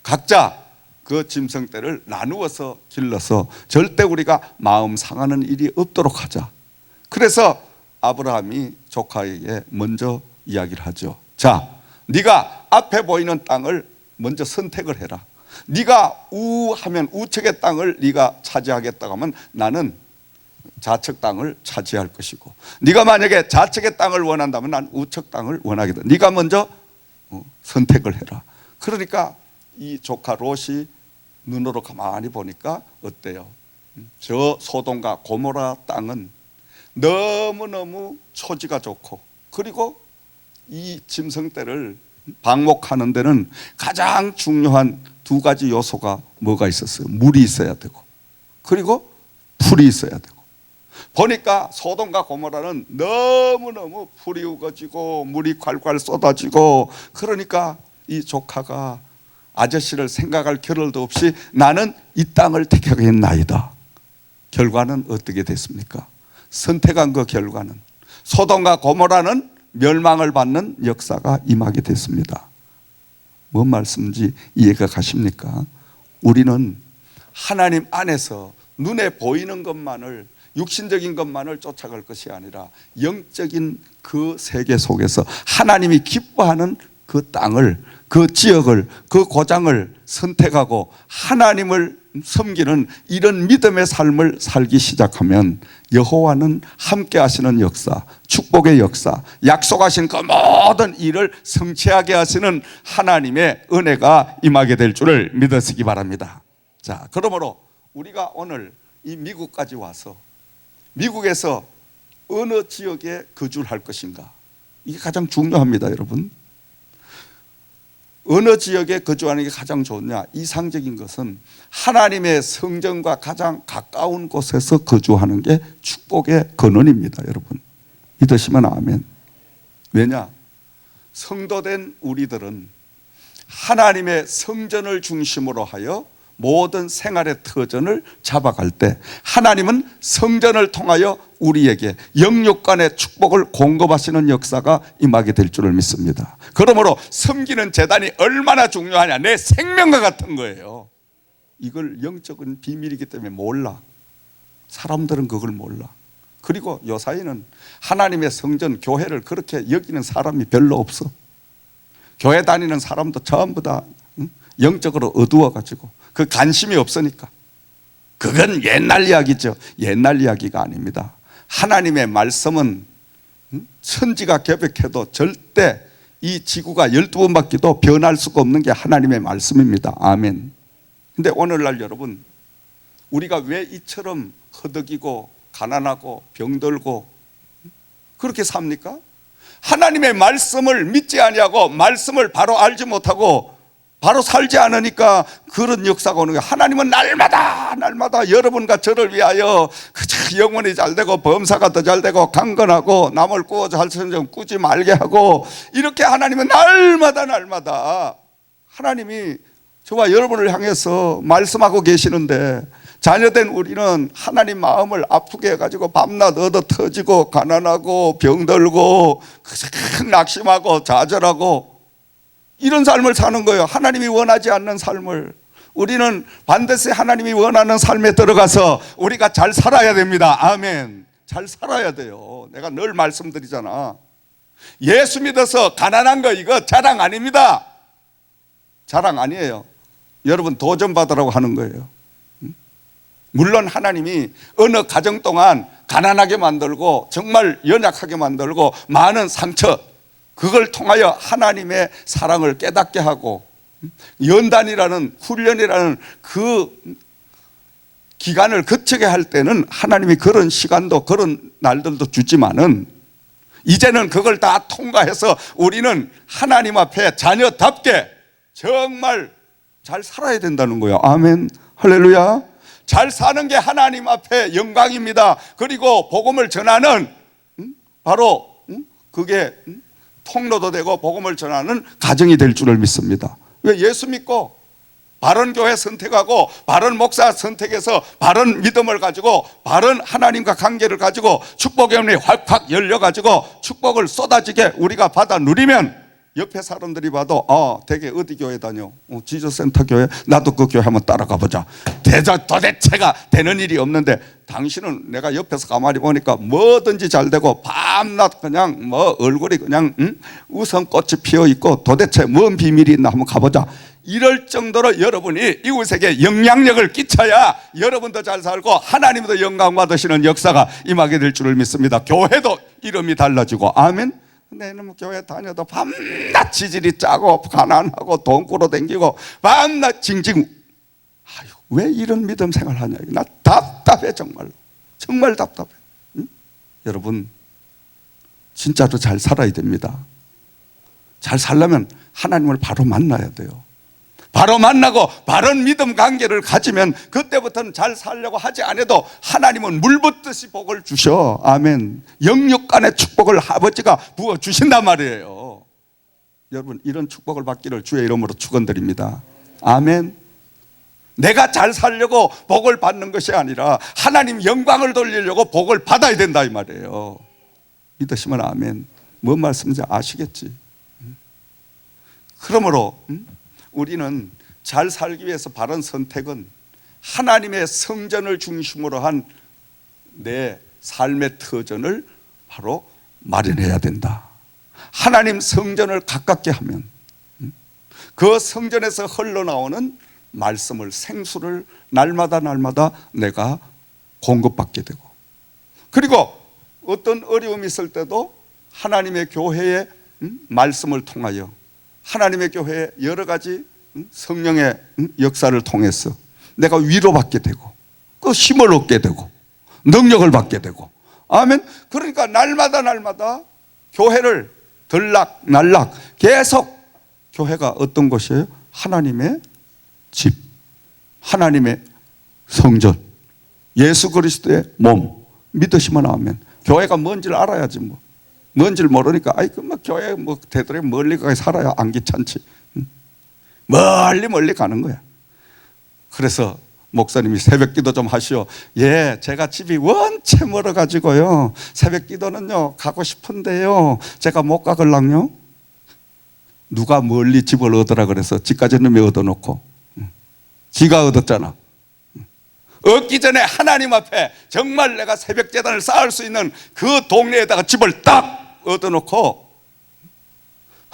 각자 그 짐승떼를 나누어서 길러서 절대 우리가 마음 상하는 일이 없도록 하자. 그래서 아브라함이 조카에게 먼저 이야기를 하죠. 자, 네가 앞에 보이는 땅을 먼저 선택을 해라. 네가 우하면 우측의 땅을 네가 차지하겠다고 하면 나는 좌측 땅을 차지할 것이고, 네가 만약에 좌측의 땅을 원한다면 난 우측 땅을 원하겠다. 네가 먼저 선택을 해라. 그러니까 이 조카 롯이 눈으로 가만히 보니까 어때요? 저 소돔과 고모라 땅은 너무너무 초지가 좋고, 그리고 이 짐승떼를 방목하는 데는 가장 중요한 두 가지 요소가 뭐가 있었어요? 물이 있어야 되고, 그리고 풀이 있어야 되고. 보니까 소돔과 고모라는 너무너무 풀이 우거지고 물이 콸콸 쏟아지고, 그러니까 이 조카가 아저씨를 생각할 겨를도 없이 나는 이 땅을 택하겠나이다. 결과는 어떻게 됐습니까? 선택한 그 결과는 소돔과 고모라는 멸망을 받는 역사가 임하게 됐습니다. 뭔 말씀인지 이해가 가십니까? 우리는 하나님 안에서 눈에 보이는 것만을, 육신적인 것만을 쫓아갈 것이 아니라 영적인 그 세계 속에서 하나님이 기뻐하는 그 땅을, 그 지역을, 그 고장을 선택하고 하나님을 섬기는 이런 믿음의 삶을 살기 시작하면 여호와는 함께 하시는 역사, 축복의 역사, 약속하신 그 모든 일을 성취하게 하시는 하나님의 은혜가 임하게 될 줄을 믿으시기 바랍니다. 자, 그러므로 우리가 오늘 이 미국까지 와서 미국에서 어느 지역에 거주를 할 것인가, 이게 가장 중요합니다. 여러분, 어느 지역에 거주하는 게 가장 좋냐? 이상적인 것은 하나님의 성전과 가장 가까운 곳에서 거주하는 게 축복의 근원입니다. 여러분, 믿으시면 아멘. 왜냐? 성도된 우리들은 하나님의 성전을 중심으로 하여 모든 생활의 터전을 잡아갈 때 하나님은 성전을 통하여 우리에게 영육간의 축복을 공급하시는 역사가 임하게 될 줄을 믿습니다. 그러므로 섬기는 제단이 얼마나 중요하냐, 내 생명과 같은 거예요. 이걸 영적인 비밀이기 때문에 몰라. 사람들은 그걸 몰라. 그리고 요사이는 하나님의 성전, 교회를 그렇게 여기는 사람이 별로 없어. 교회 다니는 사람도 전부 다 영적으로 어두워가지고 그 관심이 없으니까. 그건 옛날 이야기죠. 옛날 이야기가 아닙니다. 하나님의 말씀은 천지가 개벽해도 절대 이 지구가 12번 바퀴도 변할 수가 없는 게 하나님의 말씀입니다. 아멘. 근데 오늘날 여러분, 우리가 왜 이처럼 허덕이고 가난하고 병들고 그렇게 삽니까? 하나님의 말씀을 믿지 아니하고 말씀을 바로 알지 못하고 바로 살지 않으니까 그런 역사가 오는 거예요. 하나님은 날마다 여러분과 저를 위하여 영혼이 잘되고 범사가 더 잘되고 강건하고 남을 꾸어서 할 천정 꾸지 말게 하고, 이렇게 하나님은 날마다 하나님이 저와 여러분을 향해서 말씀하고 계시는데, 자녀된 우리는 하나님 마음을 아프게 해가지고 밤낮 얻어 터지고 가난하고 병들고 낙심하고 좌절하고 이런 삶을 사는 거예요. 하나님이 원하지 않는 삶을. 우리는 반드시 하나님이 원하는 삶에 들어가서 우리가 잘 살아야 됩니다. 아멘. 잘 살아야 돼요. 내가 늘 말씀드리잖아. 예수 믿어서 가난한 거 이거 자랑 아닙니다. 자랑 아니에요. 여러분 도전받으라고 하는 거예요. 물론 하나님이 어느 가정 동안 가난하게 만들고 정말 연약하게 만들고 많은 상처, 그걸 통하여 하나님의 사랑을 깨닫게 하고 연단이라는 훈련이라는 그 기간을 거치게 할 때는 하나님이 그런 시간도 그런 날들도 주지만은 이제는 그걸 다 통과해서 우리는 하나님 앞에 자녀답게 정말 잘 살아야 된다는 거예요. 아멘, 할렐루야. 잘 사는 게 하나님 앞에 영광입니다. 그리고 복음을 전하는 바로 그게 통로도 되고 복음을 전하는 가정이 될 줄을 믿습니다. 왜? 예수 믿고 바른 교회 선택하고 바른 목사 선택해서 바른 믿음을 가지고 바른 하나님과 관계를 가지고 축복의 문이 확확 열려가지고 축복을 쏟아지게 우리가 받아 누리면 옆에 사람들이 봐도 되게 어디 교회 다녀? 지저센터 교회? 나도 그 교회 한번 따라가 보자. 도대체가 되는 일이 없는데 당신은 내가 옆에서 가만히 보니까 뭐든지 잘 되고 밤낮 그냥 뭐 얼굴이 그냥 우선꽃이 피어 있고 도대체 뭔 비밀이 있나 한번 가보자. 이럴 정도로 여러분이 이웃에게 영향력을 끼쳐야 여러분도 잘 살고 하나님도 영광 받으시는 역사가 임하게 될 줄을 믿습니다. 교회도 이름이 달라지고. 아멘. 근데 이놈 교회 다녀도 밤낮 지질이 짜고 가난하고 돈 꾸러 댕기고 밤낮 징징. 아유, 왜 이런 믿음 생활하냐. 나 답답해 정말로. 정말 답답해. 응? 여러분 진짜로 잘 살아야 됩니다. 잘 살려면 하나님을 바로 만나야 돼요. 바로 만나고 바른 믿음 관계를 가지면 그때부터는 잘 살려고 하지 않아도 하나님은 물붓듯이 복을 주셔. 아멘. 영육간의 축복을 아버지가 부어주신단 말이에요. 여러분 이런 축복을 받기를 주의 이름으로 축원드립니다. 아멘. 내가 잘 살려고 복을 받는 것이 아니라 하나님 영광을 돌리려고 복을 받아야 된다 이 말이에요. 믿으시면 아멘. 뭔 말씀인지 아시겠지? 그러므로 우리는 잘 살기 위해서 바른 선택은 하나님의 성전을 중심으로 한 내 삶의 터전을 바로 마련해야 된다. 하나님 성전을 가깝게 하면 그 성전에서 흘러나오는 말씀을 생수를 날마다 내가 공급받게 되고, 그리고 어떤 어려움이 있을 때도 하나님의 교회의 말씀을 통하여 하나님의 교회의 여러 가지 성령의 역사를 통해서 내가 위로받게 되고 그 힘을 얻게 되고 능력을 받게 되고. 아멘. 그러니까 날마다 교회를 들락날락 계속 교회가 어떤 것이에요? 하나님의 집, 하나님의 성전, 예수 그리스도의 몸. 믿으시면 아멘. 교회가 뭔지를 알아야지 뭐. 뭔지를 모르니까 교회 되도록 멀리 가게 살아야 안 귀찮지. 멀리 가는 거야. 그래서 목사님이 새벽 기도 좀 하시오. 예, 제가 집이 원체 멀어 가지고요 새벽 기도는요 가고 싶은데요 제가 못 가걸랑요. 누가 멀리 집을 얻으라 그래서 집까지 놈이 얻어놓고 지가 얻었잖아. 얻기 전에 하나님 앞에 정말 내가 새벽 제단을 쌓을 수 있는 그 동네에다가 집을 딱 얻어놓고,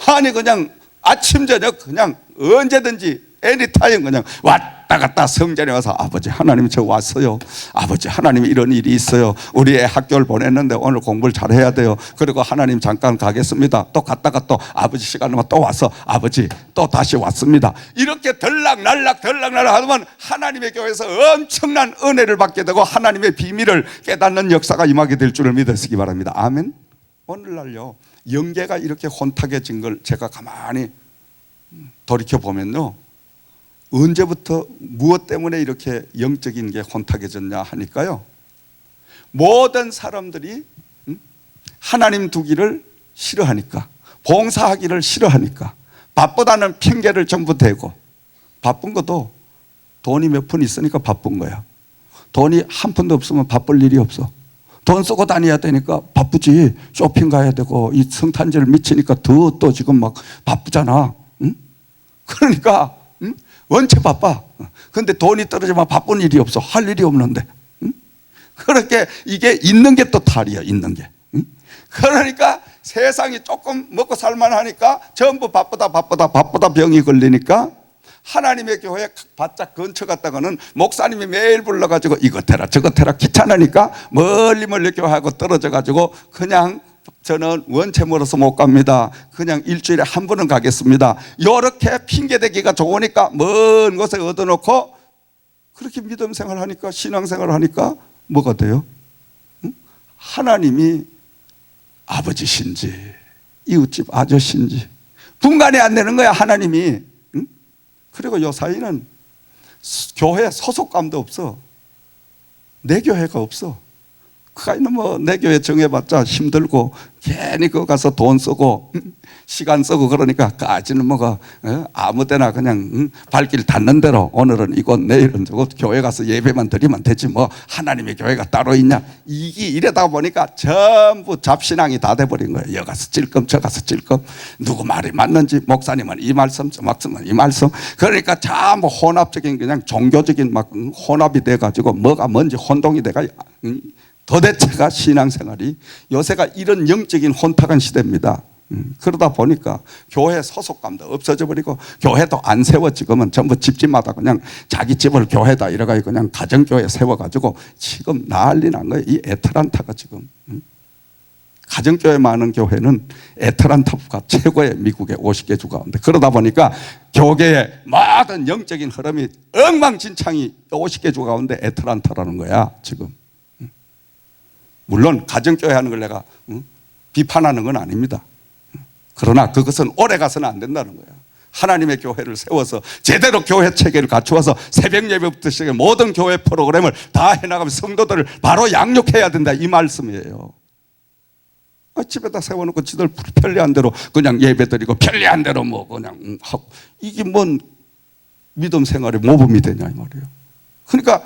아니 그냥 아침 저녁 그냥 언제든지 애니타임 그냥 왔다 갔다 성전에 와서 아버지 하나님 저 왔어요. 아버지 하나님 이런 일이 있어요. 우리 애 학교를 보냈는데 오늘 공부를 잘해야 돼요. 그리고 하나님 잠깐 가겠습니다. 또 갔다가 또 아버지 시간 나면 또 와서 아버지 또 다시 왔습니다. 이렇게 들락날락 하면 하나님의 교회에서 엄청난 은혜를 받게 되고 하나님의 비밀을 깨닫는 역사가 임하게 될 줄을 믿으시기 바랍니다. 아멘. 오늘날요 영계가 이렇게 혼탁해진 걸 제가 가만히 돌이켜보면요 언제부터 무엇 때문에 이렇게 영적인 게 혼탁해졌냐 하니까요 모든 사람들이 하나님 두기를 싫어하니까, 봉사하기를 싫어하니까 바쁘다는 핑계를 전부 대고, 바쁜 것도 돈이 몇 푼 있으니까 바쁜 거야. 돈이 한 푼도 없으면 바쁠 일이 없어. 돈 쓰고 다녀야 되니까 바쁘지. 쇼핑 가야 되고 이 성탄절 미치니까 더 또 지금 막 바쁘잖아. 응? 그러니까 원체 바빠. 근데 돈이 떨어지면 바쁜 일이 없어. 할 일이 없는데. 응? 그렇게 이게 있는 게 또 탈이야. 있는 게. 응? 그러니까 세상이 조금 먹고 살만하니까 전부 바쁘다 병이 걸리니까 하나님의 교회 바짝 근처 갔다가는 목사님이 매일 불러가지고 이것 해라 저것 해라 귀찮으니까 멀리 교회하고 떨어져가지고 그냥 저는 원체 멀어서 못 갑니다. 그냥 일주일에 한 번은 가겠습니다. 이렇게 핑계대기가 좋으니까 먼 곳에 얻어놓고 그렇게 믿음 생활하니까 신앙생활을 하니까 뭐가 돼요? 하나님이 아버지신지 이웃집 아저씨인지 분간이 안 되는 거야 하나님이. 그리고 요 사이는 교회 소속감도 없어. 내 교회가 없어. 그가있는 뭐 내 교회 정해봤자 힘들고 괜히 그거 가서 돈 쓰고 시간 쓰고 그러니까 까지는 뭐가 아무데나 그냥 발길 닿는 대로 오늘은 이곳 내일은 저곳 교회 가서 예배만 드리면 되지 뭐 하나님의 교회가 따로 있냐. 이게 이러다 보니까 전부 잡신앙이 다 돼버린 거예요. 여기 가서 찔끔 저 가서 찔끔 누구 말이 맞는지 목사님은 이 말씀 저 목사님은 이 말씀 그러니까 전부 혼합적인 그냥 종교적인 막 혼합이 돼가지고 뭐가 뭔지 혼동이 돼가 도대체가 신앙생활이 요새가 이런 영적인 혼탁한 시대입니다. 그러다 보니까 교회 소속감도 없어져 버리고 교회도 안 세워. 지금은 전부 집집마다 그냥 자기 집을 교회다 이래가지고 그냥 가정교회 세워가지고 지금 난리 난 거예요. 이 애틀란타가 지금 가정교회 많은 교회는 애틀란타가 최고의 미국의 50개 주 가운데. 그러다 보니까 교계의 모든 영적인 흐름이 엉망진창이 50개 주 가운데 애틀란타라는 거야 지금. 물론 가정교회 하는 걸 내가 비판하는 건 아닙니다. 그러나 그것은 오래 가서는 안 된다는 거야. 하나님의 교회를 세워서 제대로 교회 체계를 갖추어서 새벽 예배부터 시작해 모든 교회 프로그램을 다 해나가면 성도들을 바로 양육해야 된다 이 말씀이에요. 집에다 세워놓고 지들 편리한 대로 그냥 예배드리고 편리한 대로 뭐 그냥 하고 이게 뭔 믿음 생활의 모범이 되냐 이 말이에요. 그러니까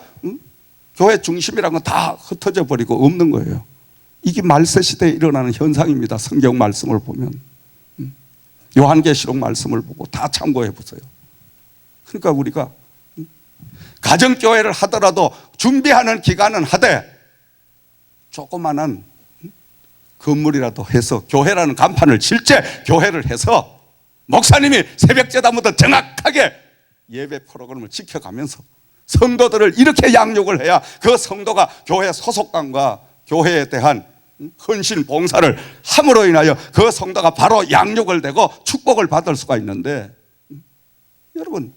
교회 중심이란 건 다 흩어져 버리고 없는 거예요. 이게 말세 시대에 일어나는 현상입니다. 성경 말씀을 보면 요한계시록 말씀을 보고 다 참고해 보세요. 그러니까 우리가 가정교회를 하더라도 준비하는 기간은 하되 조그마한 건물이라도 해서 교회라는 간판을 실제 교회를 해서 목사님이 새벽제단부터 정확하게 예배 프로그램을 지켜가면서 성도들을 이렇게 양육을 해야 그 성도가 교회 소속감과 교회에 대한 헌신 봉사를 함으로 인하여 그 성도가 바로 양육을 되고 축복을 받을 수가 있는데 여러분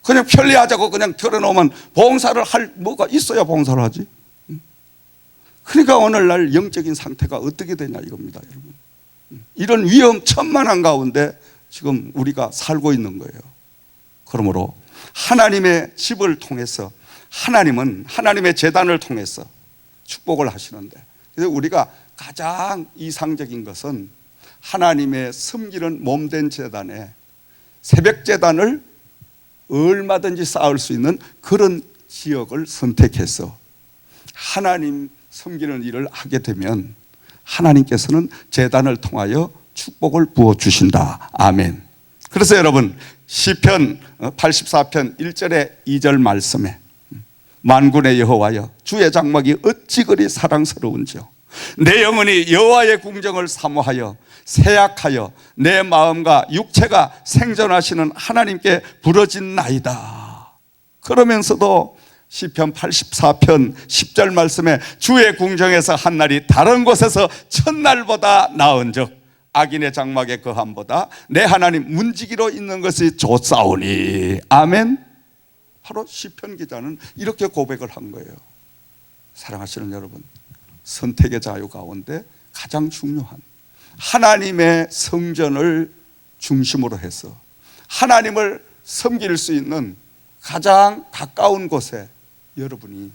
그냥 편리하자고 그냥 틀어놓으면 봉사를 할 뭐가 있어야 봉사를 하지. 그러니까 오늘날 영적인 상태가 어떻게 되냐 이겁니다 여러분. 이런 위험천만한 가운데 지금 우리가 살고 있는 거예요. 그러므로 하나님의 집을 통해서 하나님은 하나님의 제단을 통해서 축복을 하시는데 그래서 우리가 가장 이상적인 것은 하나님의 섬기는 몸된 제단에 새벽 제단을 얼마든지 쌓을 수 있는 그런 지역을 선택해서 하나님 섬기는 일을 하게 되면 하나님께서는 제단을 통하여 축복을 부어주신다. 아멘. 그래서 여러분 시편 84편 1절에 2절 말씀에 만군의 여호와여 주의 장막이 어찌 그리 사랑스러운지요 내 영혼이 여호와의 궁정을 사모하여 세약하여 내 마음과 육체가 생존하시는 하나님께 부러진나이다. 그러면서도 시편 84편 10절 말씀에 주의 궁정에서 한 날이 다른 곳에서 첫날보다 나은즉 악인의 장막의 거함보다 내 하나님 문지기로 있는 것이 좋사오니. 아멘. 바로 시편 기자는 이렇게 고백을 한 거예요. 사랑하시는 여러분, 선택의 자유 가운데 가장 중요한 하나님의 성전을 중심으로 해서 하나님을 섬길 수 있는 가장 가까운 곳에 여러분이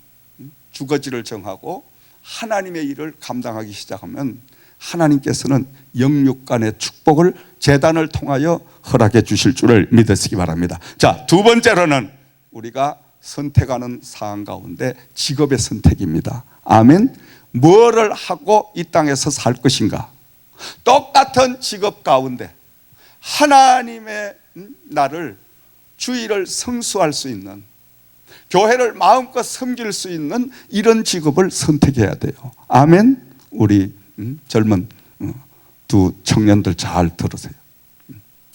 주거지를 정하고 하나님의 일을 감당하기 시작하면 하나님께서는 영육간의 축복을 제단을 통하여 허락해 주실 줄을 믿으시기 바랍니다. 자, 두 번째로는 우리가 선택하는 사항 가운데 직업의 선택입니다. 아멘. 뭐를 하고 이 땅에서 살 것인가. 똑같은 직업 가운데 하나님의 나를 주의를 성수할 수 있는 교회를 마음껏 섬길 수 있는 이런 직업을 선택해야 돼요. 아멘. 우리 젊은 두 청년들 잘 들으세요.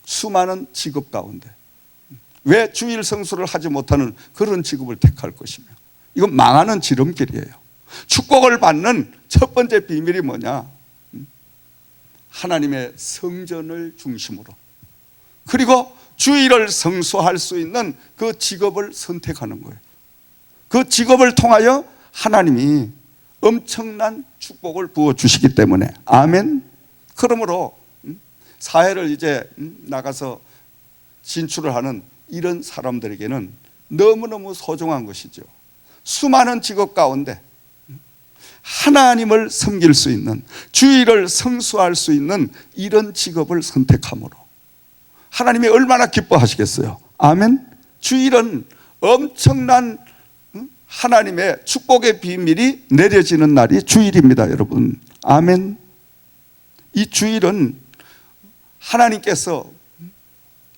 수많은 직업 가운데 왜 주일 성수를 하지 못하는 그런 직업을 택할 것이며, 이건 망하는 지름길이에요. 축복을 받는 첫 번째 비밀이 뭐냐? 하나님의 성전을 중심으로, 그리고 주일을 성수할 수 있는 그 직업을 선택하는 거예요. 그 직업을 통하여 하나님이 엄청난 축복을 부어주시기 때문에. 아멘. 그러므로 사회를 이제 나가서 진출을 하는 이런 사람들에게는 너무너무 소중한 것이죠. 수많은 직업 가운데 하나님을 섬길 수 있는, 주일을 성수할 수 있는 이런 직업을 선택함으로 하나님이 얼마나 기뻐하시겠어요. 아멘. 주일은 엄청난 하나님의 축복의 비밀이 내려지는 날이 주일입니다, 여러분. 아멘. 이 주일은 하나님께서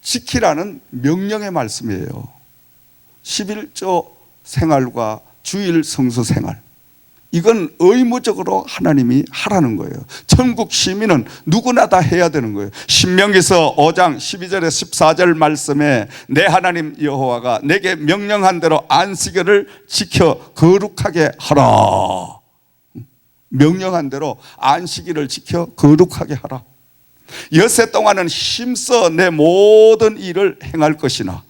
지키라는 명령의 말씀이에요. 11조 생활과 주일 성수 생활, 이건 의무적으로 하나님이 하라는 거예요. 천국 시민은 누구나 다 해야 되는 거예요. 신명기서 5장 12절에 14절 말씀에 내 하나님 여호와가 내게 명령한 대로 안식일을 지켜 거룩하게 하라. 명령한 대로 안식일을 지켜 거룩하게 하라. 엿새 동안은 힘써 내 모든 일을 행할 것이나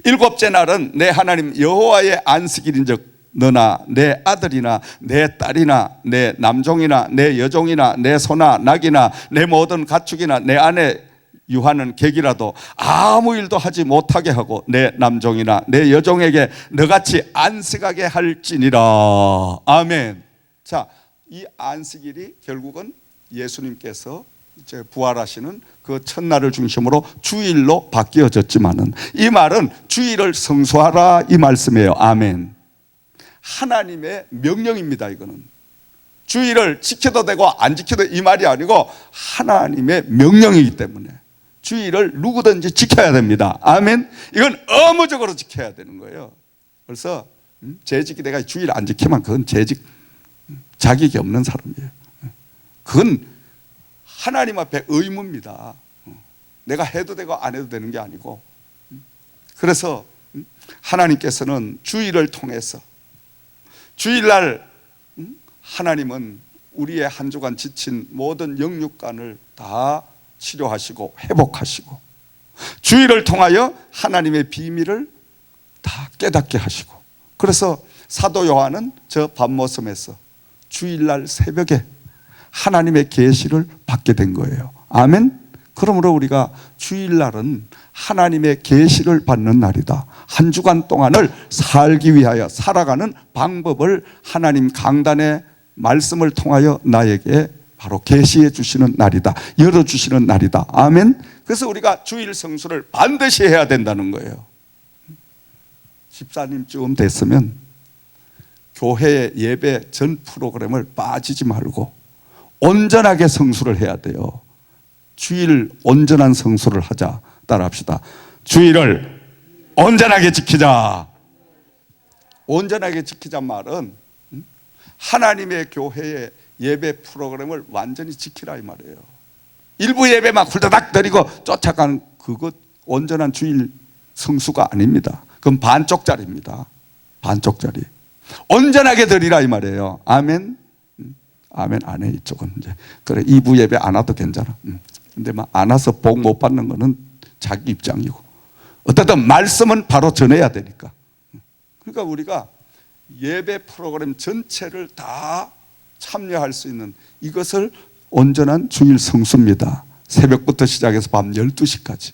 일곱째 날은 내 하나님 여호와의 안식일인즉 너나 내 아들이나 내 딸이나 내 남종이나 내 여종이나 내 소나 낙이나 내 모든 가축이나 내 아내 유하는 객이라도 아무 일도 하지 못하게 하고 내 남종이나 내 여종에게 너같이 안식하게 할지니라. 아멘. 자, 이 안식일이 결국은 예수님께서 이제 부활하시는 그 첫날을 중심으로 주일로 바뀌어졌지만은 이 말은 주일을 성수하라 이 말씀이에요. 아멘. 하나님의 명령입니다. 이거는 주일을 지켜도 되고 안 지켜도 이 말이 아니고 하나님의 명령이기 때문에 주일을 누구든지 지켜야 됩니다. 아멘. 이건 의무적으로 지켜야 되는 거예요. 그래서 재직이 내가 주일 안 지키면 그건 재직 자격이 없는 사람이에요. 그건 하나님 앞에 의무입니다. 내가 해도 되고 안 해도 되는 게 아니고. 그래서 하나님께서는 주일을 통해서, 주일날 하나님은 우리의 한 주간 지친 모든 영육간을 다 치료하시고 회복하시고, 주일을 통하여 하나님의 비밀을 다 깨닫게 하시고, 그래서 사도 요한은 저 밤모섬에서 주일날 새벽에 하나님의 계시를 받게 된 거예요. 아멘. 그러므로 우리가 주일날은 하나님의 계시를 받는 날이다. 한 주간 동안을 살기 위하여 살아가는 방법을 하나님 강단의 말씀을 통하여 나에게 바로 계시해 주시는 날이다. 열어주시는 날이다. 아멘. 그래서 우리가 주일 성수를 반드시 해야 된다는 거예요. 집사님쯤 됐으면 교회의 예배 전 프로그램을 빠지지 말고 온전하게 성수를 해야 돼요. 주일 온전한 성수를 하자. 따라합시다. 주일을 온전하게 지키자. 온전하게 지키자 말은 하나님의 교회의 예배 프로그램을 완전히 지키라 이 말이에요. 일부 예배만 훌다닥 드리고 쫓아가는 그것 온전한 주일 성수가 아닙니다. 그건 반쪽짜리입니다. 반쪽짜리. 온전하게 드리라 이 말이에요. 아멘. 아멘 안 해 이쪽은 이제. 그래 2부 예배 안 와도 괜찮아. 근데 막 안 와서 복 못 받는 거는 자기 입장이고, 어쨌든 말씀은 바로 전해야 되니까. 그러니까 우리가 예배 프로그램 전체를 다 참여할 수 있는 이것을 온전한 주일 성수입니다. 새벽부터 시작해서 밤 12시까지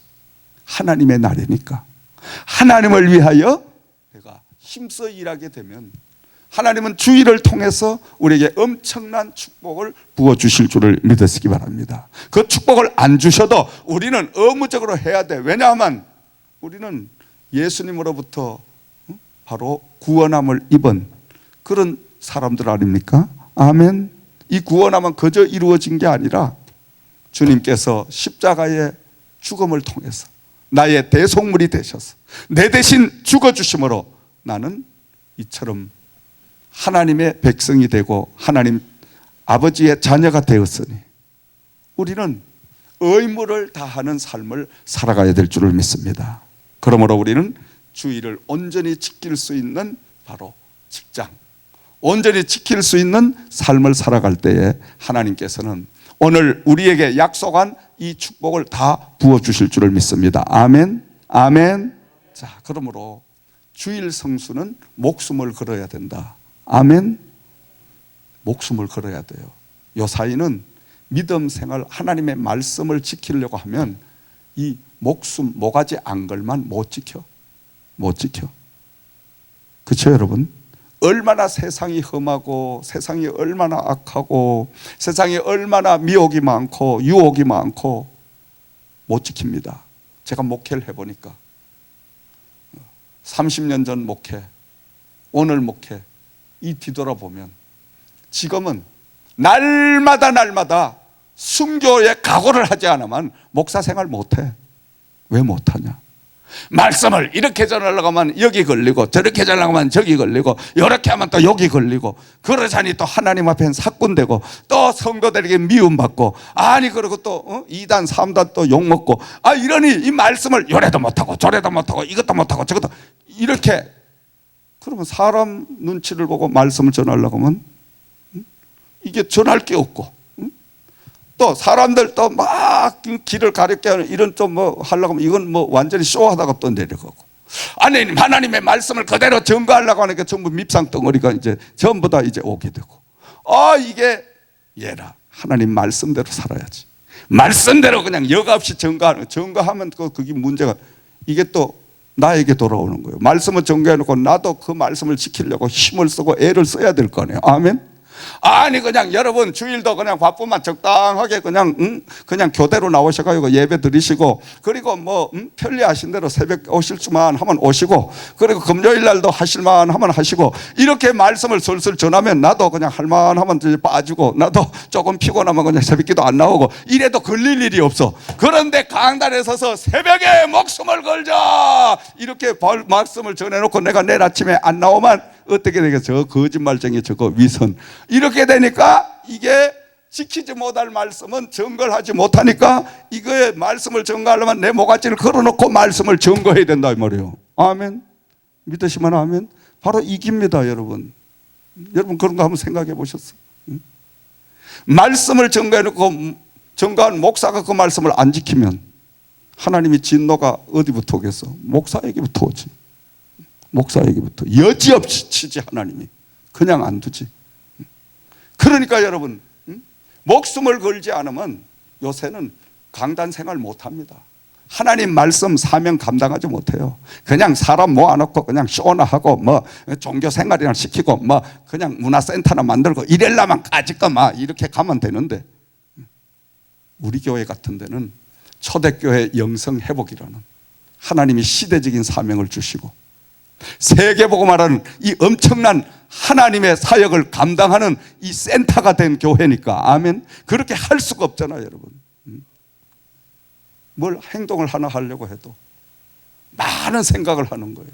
하나님의 날이니까 하나님을 위하여 내가 힘써 일하게 되면 하나님은 주일을 통해서 우리에게 엄청난 축복을 부어주실 줄을 믿으시기 바랍니다. 그 축복을 안 주셔도 우리는 의무적으로 해야 돼. 왜냐하면 우리는 예수님으로부터 바로 구원함을 입은 그런 사람들 아닙니까? 아멘. 이 구원함은 그저 이루어진 게 아니라 주님께서 십자가의 죽음을 통해서 나의 대속물이 되셔서 내 대신 죽어주심으로 나는 이처럼 하나님의 백성이 되고 하나님 아버지의 자녀가 되었으니 우리는 의무를 다하는 삶을 살아가야 될 줄을 믿습니다. 그러므로 우리는 주의를 온전히 지킬 수 있는 바로 직장, 온전히 지킬 수 있는 삶을 살아갈 때에 하나님께서는 오늘 우리에게 약속한 이 축복을 다 부어주실 줄을 믿습니다. 아멘, 아멘. 자, 그러므로 주일 성수는 목숨을 걸어야 된다. 아멘. 목숨을 걸어야 돼요. 요 사이는 믿음 생활, 하나님의 말씀을 지키려고 하면 이 목숨, 모가지 안걸만 못 지켜. 못 지켜. 그렇죠, 여러분? 얼마나 세상이 험하고 세상이 얼마나 악하고 세상이 얼마나 미혹이 많고 유혹이 많고 못 지킵니다. 제가 목회를 해보니까 30년 전 목회, 오늘 목회 이 뒤돌아보면 지금은 날마다 순교에 각오를 하지 않으면 목사 생활 못해. 왜 못하냐? 말씀을 이렇게 전하려고 하면 여기 걸리고 저렇게 전하려고 하면 저기 걸리고 이렇게 하면 또 여기 걸리고 그러자니 또 하나님 앞엔 사꾼되고 또 성도들에게 미움받고 아니 그리고 또 2단 3단 또 욕먹고 이러니 이 말씀을 요래도 못하고 저래도 못하고 이것도 못하고 저것도 이렇게 그러면 사람 눈치를 보고 말씀을 전하려고 하면 이게 전할 게 없고 또 사람들 또 막 길을 가리게 하는 이런 좀 뭐 하려고 하면 이건 뭐 완전히 쇼하다가 또 내려가고 아니 하나님의 말씀을 그대로 증거하려고 하니까 전부 밉상 덩어리가 이제 전부 다 이제 오게 되고 이게 얘라 하나님 말씀대로 살아야지 말씀대로 그냥 여과없이 증거하면 그게 문제가 이게 또 나에게 돌아오는 거예요. 말씀을 증거해놓고 나도 그 말씀을 지키려고 힘을 쓰고 애를 써야 될 거 아니에요. 아멘. 아니 그냥 여러분 주일도 그냥 바쁘면 적당하게 그냥 교대로 나오셔가지고 예배 드리시고 그리고 뭐 편리하신 대로 새벽 오실 수만 하면 오시고 그리고 금요일 날도 하실만 하면 하시고 이렇게 말씀을 슬슬 전하면 나도 그냥 할만 하면 이제 빠지고 나도 조금 피곤하면 그냥 새벽기도 안 나오고 이래도 걸릴 일이 없어. 그런데 강단에 서서 새벽에 목숨을 걸자 이렇게 말씀을 전해놓고 내가 내일 아침에 안 나오면 어떻게 되겠어요? 저 거짓말쟁이 저거 위선 이렇게 되니까 이게 지키지 못할 말씀은 증거를 하지 못하니까 이거의 말씀을 증거하려면 내 모가지를 걸어놓고 말씀을 증거해야 된다 이 말이에요. 아멘. 믿으시면 아멘. 바로 이깁니다 여러분. 여러분 그런 거 한번 생각해 보셨어요? 말씀을 증거해놓고 증거한 목사가 그 말씀을 안 지키면 하나님이 진노가 어디부터 오겠어? 목사에게부터 오지. 목사에게부터 여지없이 치지 하나님이 그냥 안 두지. 그러니까 여러분 목숨을 걸지 않으면 요새는 강단 생활 못합니다. 하나님 말씀 사명 감당하지 못해요. 그냥 사람 모아놓고 그냥 쇼나 하고 뭐 종교 생활이나 시키고 뭐 그냥 문화센터나 만들고 이래려면 까짓거 막 이렇게 가면 되는데 우리 교회 같은 데는 초대교회 영성 회복이라는 하나님이 시대적인 사명을 주시고 세계복음화라는 이 엄청난 하나님의 사역을 감당하는 이 센터가 된 교회니까 아멘. 그렇게 할 수가 없잖아요 여러분. 뭘 행동을 하나 하려고 해도 많은 생각을 하는 거예요.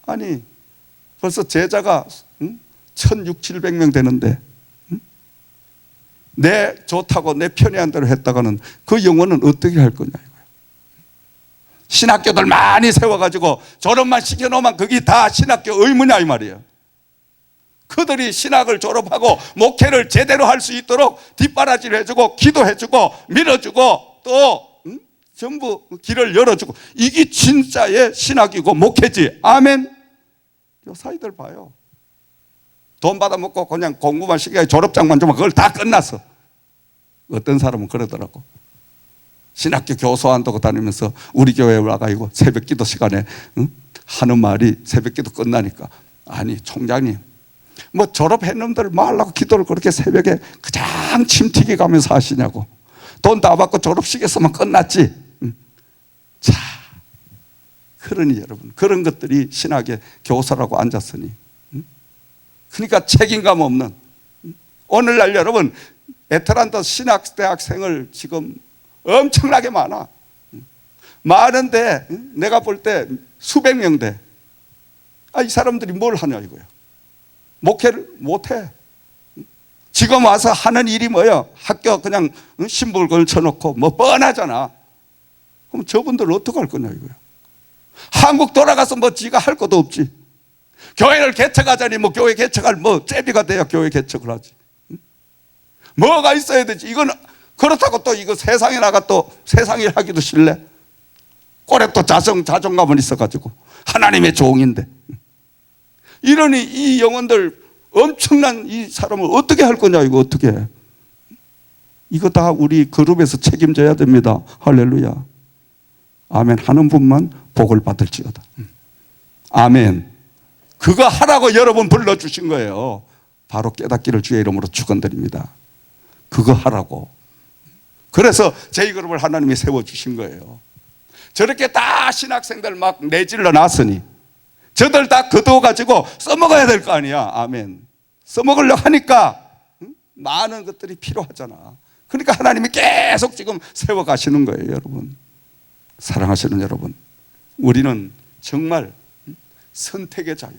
아니 벌써 제자가 1600~1700명 되는데 내 좋다고 내 편애한 대로 했다가는 그 영혼은 어떻게 할 거냐 이거예요. 신학교들 많이 세워가지고 졸업만 시켜놓으면 그게 다 신학교 의무냐 이 말이에요. 그들이 신학을 졸업하고 목회를 제대로 할 수 있도록 뒷바라지를 해주고 기도해주고 밀어주고 또 전부 길을 열어주고 이게 진짜의 신학이고 목회지. 아멘. 요 사이들 봐요. 돈 받아먹고 그냥 공부만 시켜야 졸업장만 주면 그걸 다 끝났어. 어떤 사람은 그러더라고. 신학교 교수한다고 다니면서 우리 교회에 와가지고 새벽 기도 시간에 하는 말이 새벽 기도 끝나니까 아니 총장님 뭐 졸업한 놈들 뭐 하려고 기도를 그렇게 새벽에 그냥 침튀기 가면서 하시냐고. 돈 다 받고 졸업식에서만 끝났지. 자, 그러니 여러분 그런 것들이 신학의 교사라고 앉았으니 그러니까 책임감 없는 오늘날 여러분 애틀란타 신학대학생을 지금 엄청나게 많아. 많은데 내가 볼 때 수백 명 돼. 이 사람들이 뭘 하냐 이거야. 목회를 못해. 지금 와서 하는 일이 뭐야? 학교 그냥 신부를 걸쳐놓고 뭐 뻔하잖아. 그럼 저분들 어떡할 거냐 이거야. 한국 돌아가서 뭐 지가 할 것도 없지. 교회를 개척하자니 뭐 교회 개척할 뭐 제비가 돼야 교회 개척을 하지. 뭐가 있어야 되지. 이건 그렇다고 또 이거 세상에 나가 또 세상 일 하기도 싫래. 꼴에 또 자존감은 있어가지고 하나님의 종인데. 이러니 이 영혼들 엄청난 이 사람을 어떻게 할 거냐. 이거 어떻게 해. 이거 다 우리 그룹에서 책임져야 됩니다. 할렐루야. 아멘 하는 분만 복을 받을지어다. 아멘. 그거 하라고 여러분 불러주신 거예요. 바로 깨닫기를 주의 이름으로 축원드립니다. 그거 하라고. 그래서 제2그룹을 하나님이 세워주신 거예요. 저렇게 다 신학생들 막 내질러 놨으니 저들 다 거두어가지고 써먹어야 될 거 아니야. 아멘. 써먹으려고 하니까 많은 것들이 필요하잖아. 그러니까 하나님이 계속 지금 세워가시는 거예요. 여러분, 사랑하시는 여러분, 우리는 정말 선택의 자유,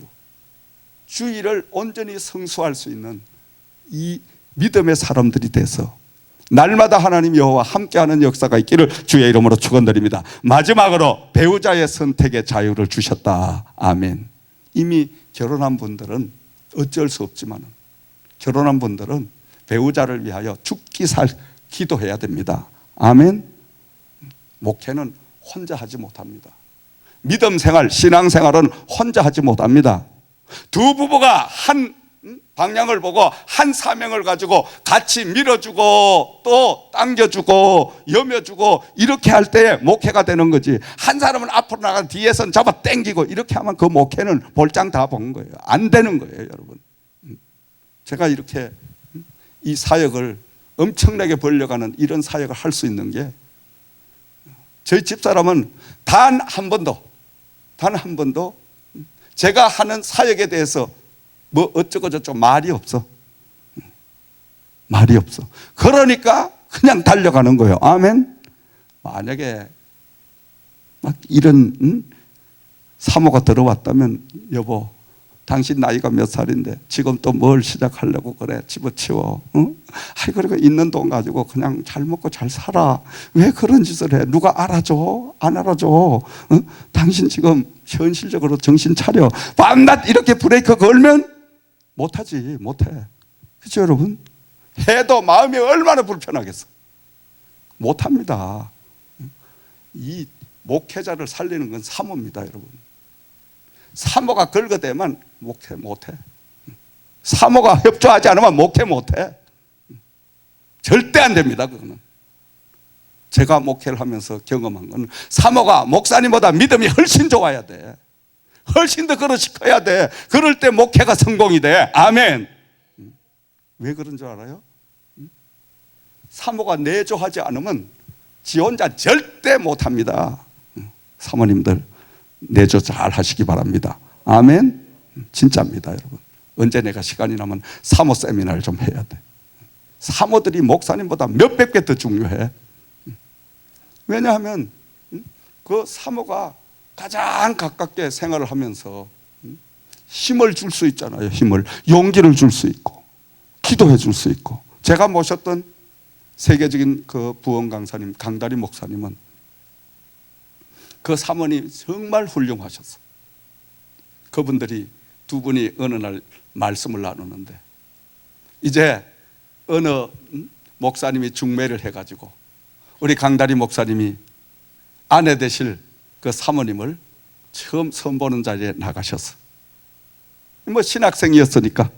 주의를 온전히 성수할 수 있는 이 믿음의 사람들이 돼서 날마다 하나님 여호와 함께하는 역사가 있기를 주의 이름으로 축원드립니다. 마지막으로 배우자의 선택의 자유를 주셨다. 아멘. 이미 결혼한 분들은 어쩔 수 없지만 결혼한 분들은 배우자를 위하여 죽기 살기도 해야 됩니다. 아멘. 목회는 혼자 하지 못합니다. 믿음 생활, 신앙 생활은 혼자 하지 못합니다. 두 부부가 한 방향을 보고 한 사명을 가지고 같이 밀어주고 또 당겨주고 여며주고 이렇게 할 때 목회가 되는 거지. 한 사람은 앞으로 나가 뒤에선 잡아 당기고 이렇게 하면 그 목회는 볼장 다 본 거예요. 안 되는 거예요, 여러분. 제가 이렇게 이 사역을 엄청나게 벌려가는 이런 사역을 할 수 있는 게 저희 집사람은 단 한 번도 제가 하는 사역에 대해서 뭐 어쩌고 저쩌고 말이 없어. 말이 없어. 그러니까 그냥 달려가는 거예요. 아멘. 만약에 막 이런 사모가 들어왔다면 여보, 당신 나이가 몇 살인데 지금 또 뭘 시작하려고 그래. 집어치워. 아이, 그리고 있는 돈 가지고 그냥 잘 먹고 잘 살아. 왜 그런 짓을 해? 누가 알아줘? 안 알아줘? 당신 지금 현실적으로 정신 차려. 밤낮 이렇게 브레이크 걸면 못하지. 못해. 그렇죠, 여러분? 해도 마음이 얼마나 불편하겠어. 못합니다. 이 목회자를 살리는 건 사모입니다, 여러분. 사모가 걸거대면 목회 못해. 사모가 협조하지 않으면 목회 못해. 절대 안 됩니다, 그거는. 제가 목회를 하면서 경험한 건 사모가 목사님보다 믿음이 훨씬 좋아야 돼. 훨씬 더 그릇이 커야 돼. 그럴 때 목회가 성공이 돼. 아멘. 왜 그런 줄 알아요? 사모가 내조하지 않으면 지 혼자 절대 못합니다. 사모님들 내조 잘 하시기 바랍니다. 아멘. 진짜입니다, 여러분. 언제 내가 시간이 나면 사모 세미나를 좀 해야 돼. 사모들이 목사님보다 몇백 배 더 중요해. 왜냐하면 그 사모가 가장 가깝게 생활을 하면서 힘을 줄 수 있잖아요. 힘을, 용기를 줄 수 있고 기도해 줄 수 있고. 제가 모셨던 세계적인 그 부원 강사님, 강다리 목사님은 그 사모님 정말 훌륭하셨어. 그분들이 두 분이 어느 날 말씀을 나누는데 이제 어느 목사님이 중매를 해가지고 우리 강다리 목사님이 아내 되실 그 사모님을 처음 선보는 자리에 나가셨어. 뭐 신학생이었으니까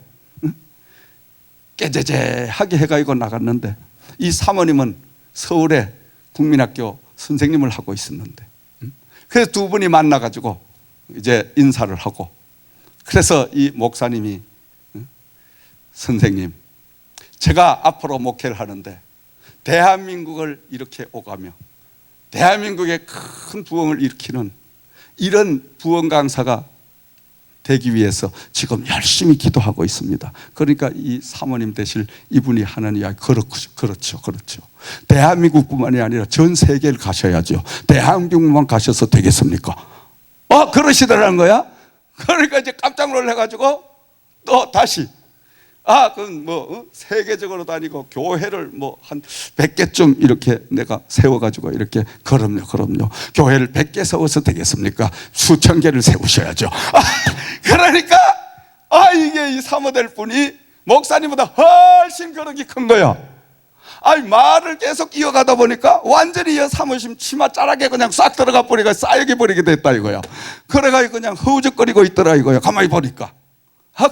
깨제제하게 해가지고 나갔는데 이 사모님은 서울에 국민학교 선생님을 하고 있었는데 그래서 두 분이 만나가지고 이제 인사를 하고 그래서 이 목사님이 선생님, 제가 앞으로 목회를 하는데 대한민국을 이렇게 오가며 대한민국에 큰 부흥을 일으키는 이런 부흥 강사가 되기 위해서 지금 열심히 기도하고 있습니다. 그러니까 이 사모님 되실 이분이 하는 이야기, 그렇죠. 대한민국뿐만이 아니라 전 세계를 가셔야죠. 대한민국만 가셔서 되겠습니까? 그러시더라는 거야. 그러니까 이제 깜짝 놀라가지고 또 다시 그건 뭐 세계적으로도 아니고 교회를 뭐 한 100개쯤 이렇게 내가 세워가지고 이렇게 그럼요. 교회를 100개 세워서 되겠습니까? 수천 개를 세우셔야죠. 그러니까 이게 이 사모될 분이 목사님보다 훨씬 그릇이 큰 거야. 말을 계속 이어가다 보니까 완전히 이 사모심 치마 자락에 그냥 싹 들어가 버리고 쌓여게 버리게 됐다 이거야. 그래가지고 그냥 허우적거리고 있더라 이거야. 가만히 보니까.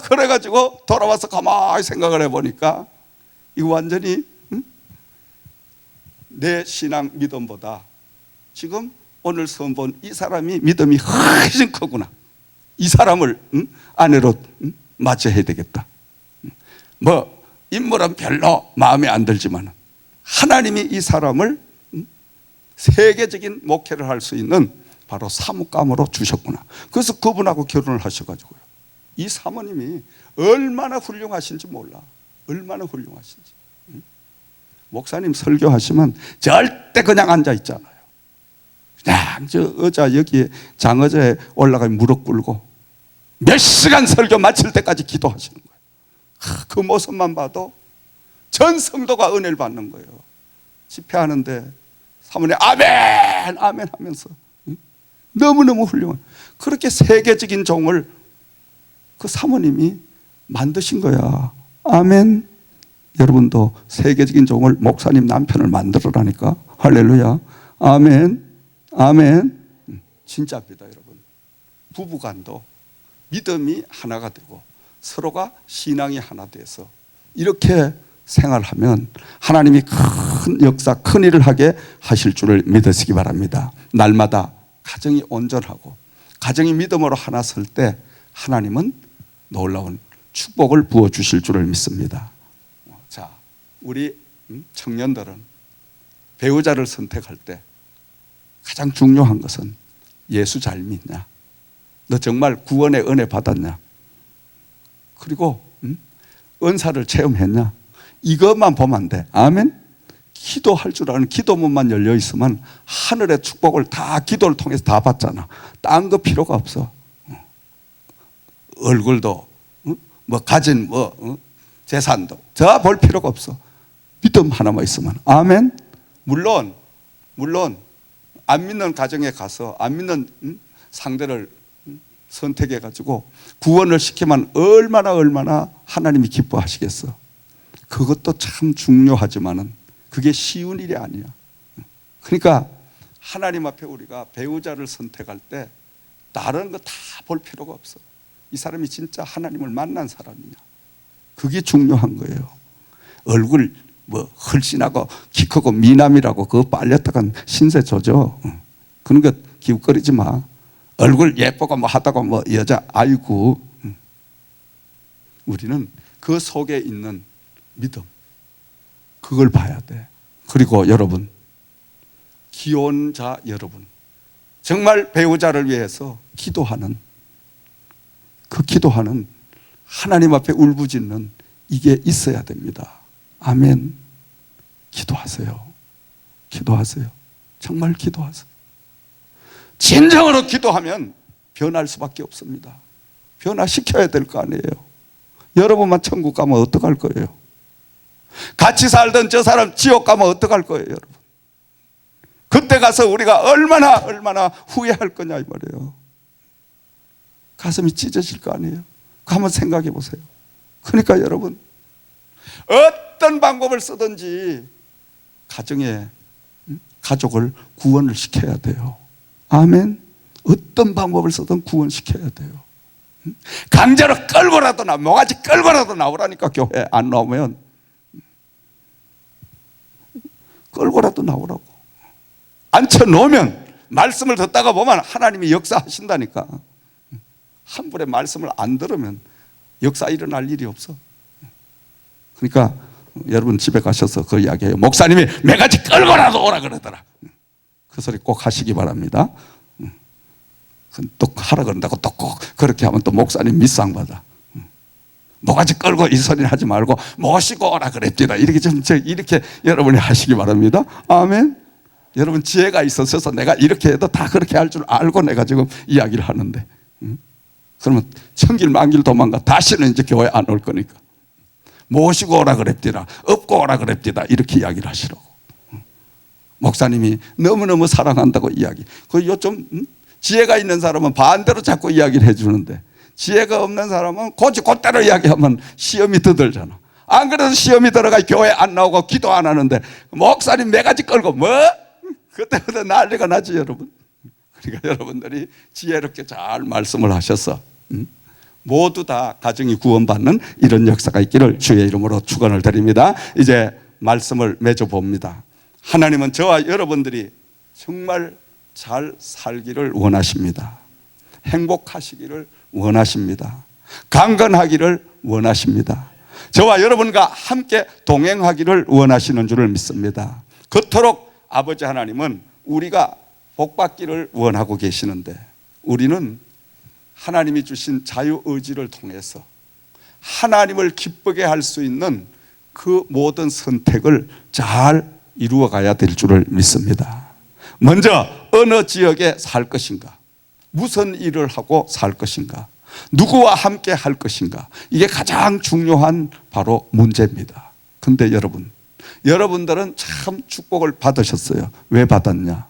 그래가지고 돌아와서 가만히 생각을 해보니까 이거 완전히 내 신앙 믿음보다 지금 오늘 처음 본 이 사람이 믿음이 훨씬 크구나. 이 사람을 아내로 맞이해야 되겠다. 뭐 인물은 별로 마음에 안 들지만 하나님이 이 사람을 세계적인 목회를 할 수 있는 바로 사무감으로 주셨구나. 그래서 그분하고 결혼을 하셔가지고요. 이 사모님이 얼마나 훌륭하신지 몰라. 얼마나 훌륭하신지. 목사님 설교하시면 절대 그냥 앉아 있잖아요. 그냥 저 의자 여기에 장의자에 올라가 무릎 꿇고 몇 시간 설교 마칠 때까지 기도하시는 거예요. 그 모습만 봐도 전 성도가 은혜를 받는 거예요. 집회하는데 사모님 아멘 아멘 하면서 너무너무 훌륭한 그렇게 세계적인 종을 그 사모님이 만드신 거야. 아멘. 여러분도 세계적인 종을 목사님 남편을 만들어라니까. 할렐루야. 아멘. 아멘. 진짜입니다 여러분. 부부간도 믿음이 하나가 되고 서로가 신앙이 하나 돼서 이렇게 생활하면 하나님이 큰 역사, 큰 일을 하게 하실 줄을 믿으시기 바랍니다. 날마다 가정이 온전하고 가정이 믿음으로 하나 설 때 하나님은 놀라운 축복을 부어주실 줄을 믿습니다. 자, 우리 청년들은 배우자를 선택할 때 가장 중요한 것은 예수 잘 믿냐? 너 정말 구원의 은혜 받았냐? 그리고 은사를 체험했냐? 이것만 보면 안 돼. 아멘? 기도할 줄 아는 기도문만 열려 있으면 하늘의 축복을 다 기도를 통해서 다 받잖아. 딴 거 필요가 없어. 얼굴도 뭐 가진 재산도 다 볼 필요가 없어. 믿음 하나만 있으면. 아멘. 물론 안 믿는 가정에 가서 안 믿는 상대를 선택해 가지고 구원을 시키면 얼마나 하나님이 기뻐하시겠어. 그것도 참 중요하지만은 그게 쉬운 일이 아니야. 그러니까 하나님 앞에 우리가 배우자를 선택할 때 다른 거 다 볼 필요가 없어. 이 사람이 진짜 하나님을 만난 사람이냐. 그게 중요한 거예요. 얼굴 뭐 헐신하고 키 크고 미남이라고 그거 빨렸다간 신세 져줘. 그런 거 기웃거리지 마. 얼굴 예쁘고 뭐 하다가 뭐 여자 아이고. 우리는 그 속에 있는 믿음 그걸 봐야 돼. 그리고 여러분 기혼자 여러분 정말 배우자를 위해서 기도하는 그 기도하는 하나님 앞에 울부짖는 이게 있어야 됩니다. 아멘. 기도하세요. 기도하세요. 정말 기도하세요. 진정으로 기도하면 변할 수밖에 없습니다. 변화시켜야 될 거 아니에요. 여러분만 천국 가면 어떡할 거예요? 같이 살던 저 사람 지옥 가면 어떡할 거예요, 여러분? 그때 가서 우리가 얼마나 후회할 거냐 이 말이에요. 가슴이 찢어질 거 아니에요. 한번 생각해 보세요. 그러니까 여러분 어떤 방법을 쓰든지 가족을 구원을 시켜야 돼요. 아멘. 어떤 방법을 쓰든 구원시켜야 돼요. 강제로 끌고라도 모가지 끌고라도 나오라니까. 교회 안 나오면 끌고라도 나오라고. 앉혀놓으면 말씀을 듣다가 보면 하나님이 역사하신다니까. 한 분의 말씀을 안 들으면 역사 일어날 일이 없어. 그러니까 여러분 집에 가셔서 그 이야기해요. 목사님이 매가지 끌고라도 오라 그러더라. 그 소리 꼭 하시기 바랍니다. 또 하라 그런다고 또 꼭 그렇게 하면 또 목사님 밑상 받아. 모가지 끌고 이 소리를 하지 말고 모시고 오라 그랬더라. 이렇게 여러분이 하시기 바랍니다. 아멘. 여러분 지혜가 있어서 내가 이렇게 해도 다 그렇게 할 줄 알고 내가 지금 이야기를 하는데 그러면 천길 만길 도망가. 다시는 이제 교회 안 올 거니까. 모시고 오라 그랬디라, 업고 오라 그랬디다, 이렇게 이야기를 하시라고. 목사님이 너무너무 사랑한다고 이야기. 좀 지혜가 있는 사람은 반대로 자꾸 이야기를 해주는데, 지혜가 없는 사람은 곧대로 이야기하면 시험이 더 들잖아. 안 그래도 시험이 들어가 교회 안 나오고 기도 안 하는데 목사님 매가지 끌고 뭐? 그때부터 난리가 나지 여러분. 그러니까 여러분들이 지혜롭게 잘 말씀을 하셔서 모두 다 가정이 구원받는 이런 역사가 있기를 주의 이름으로 축원을 드립니다. 이제 말씀을 맺어봅니다. 하나님은 저와 여러분들이 정말 잘 살기를 원하십니다. 행복하시기를 원하십니다. 강건하기를 원하십니다. 저와 여러분과 함께 동행하기를 원하시는 줄을 믿습니다. 그토록 아버지 하나님은 우리가 복받기를 원하고 계시는데, 우리는 하나님이 주신 자유의지를 통해서 하나님을 기쁘게 할 수 있는 그 모든 선택을 잘 이루어 가야 될 줄을 믿습니다. 먼저 어느 지역에 살 것인가, 무슨 일을 하고 살 것인가, 누구와 함께 할 것인가, 이게 가장 중요한 바로 문제입니다. 근데 여러분들은 참 축복을 받으셨어요. 왜 받았냐?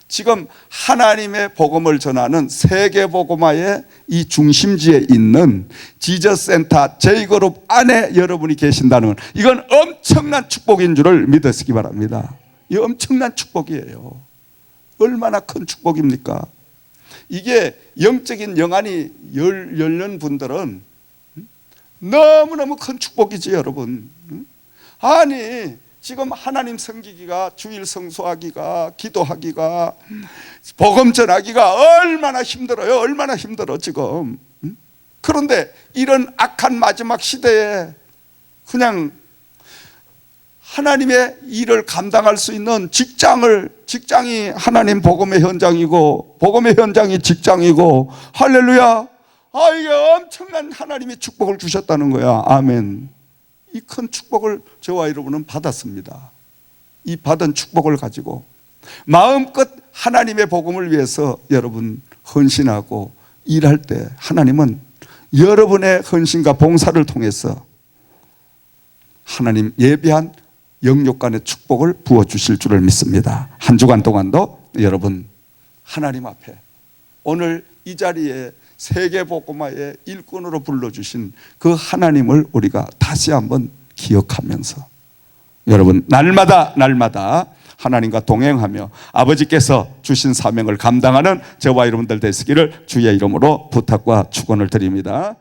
지금 하나님의 복음을 전하는 세계복음화의 이 중심지에 있는 지저센터 J그룹 안에 여러분이 계신다는 건, 이건 엄청난 축복인 줄을 믿으시기 바랍니다. 이 엄청난 축복이에요. 얼마나 큰 축복입니까? 이게 영적인 영안이 열린 분들은 너무너무 큰 축복이지 여러분. 아니 지금 하나님 섬기기가, 주일 성수하기가, 기도하기가, 복음 전하기가 얼마나 힘들어요. 얼마나 힘들어 지금. 그런데 이런 악한 마지막 시대에 그냥 하나님의 일을 감당할 수 있는 직장이 하나님 복음의 현장이고, 복음의 현장이 직장이고, 할렐루야. 이게 엄청난 하나님의 축복을 주셨다는 거야. 아멘. 이 큰 축복을 저와 여러분은 받았습니다. 이 받은 축복을 가지고 마음껏 하나님의 복음을 위해서 여러분 헌신하고 일할 때, 하나님은 여러분의 헌신과 봉사를 통해서 하나님 예비한 영육간의 축복을 부어주실 줄을 믿습니다. 한 주간 동안도 여러분 하나님 앞에, 오늘 이 자리에 세계복음화의 일꾼으로 불러주신 그 하나님을 우리가 다시 한번 기억하면서, 여러분 날마다 하나님과 동행하며 아버지께서 주신 사명을 감당하는 저와 여러분들 되시기를 주의 이름으로 부탁과 축원을 드립니다.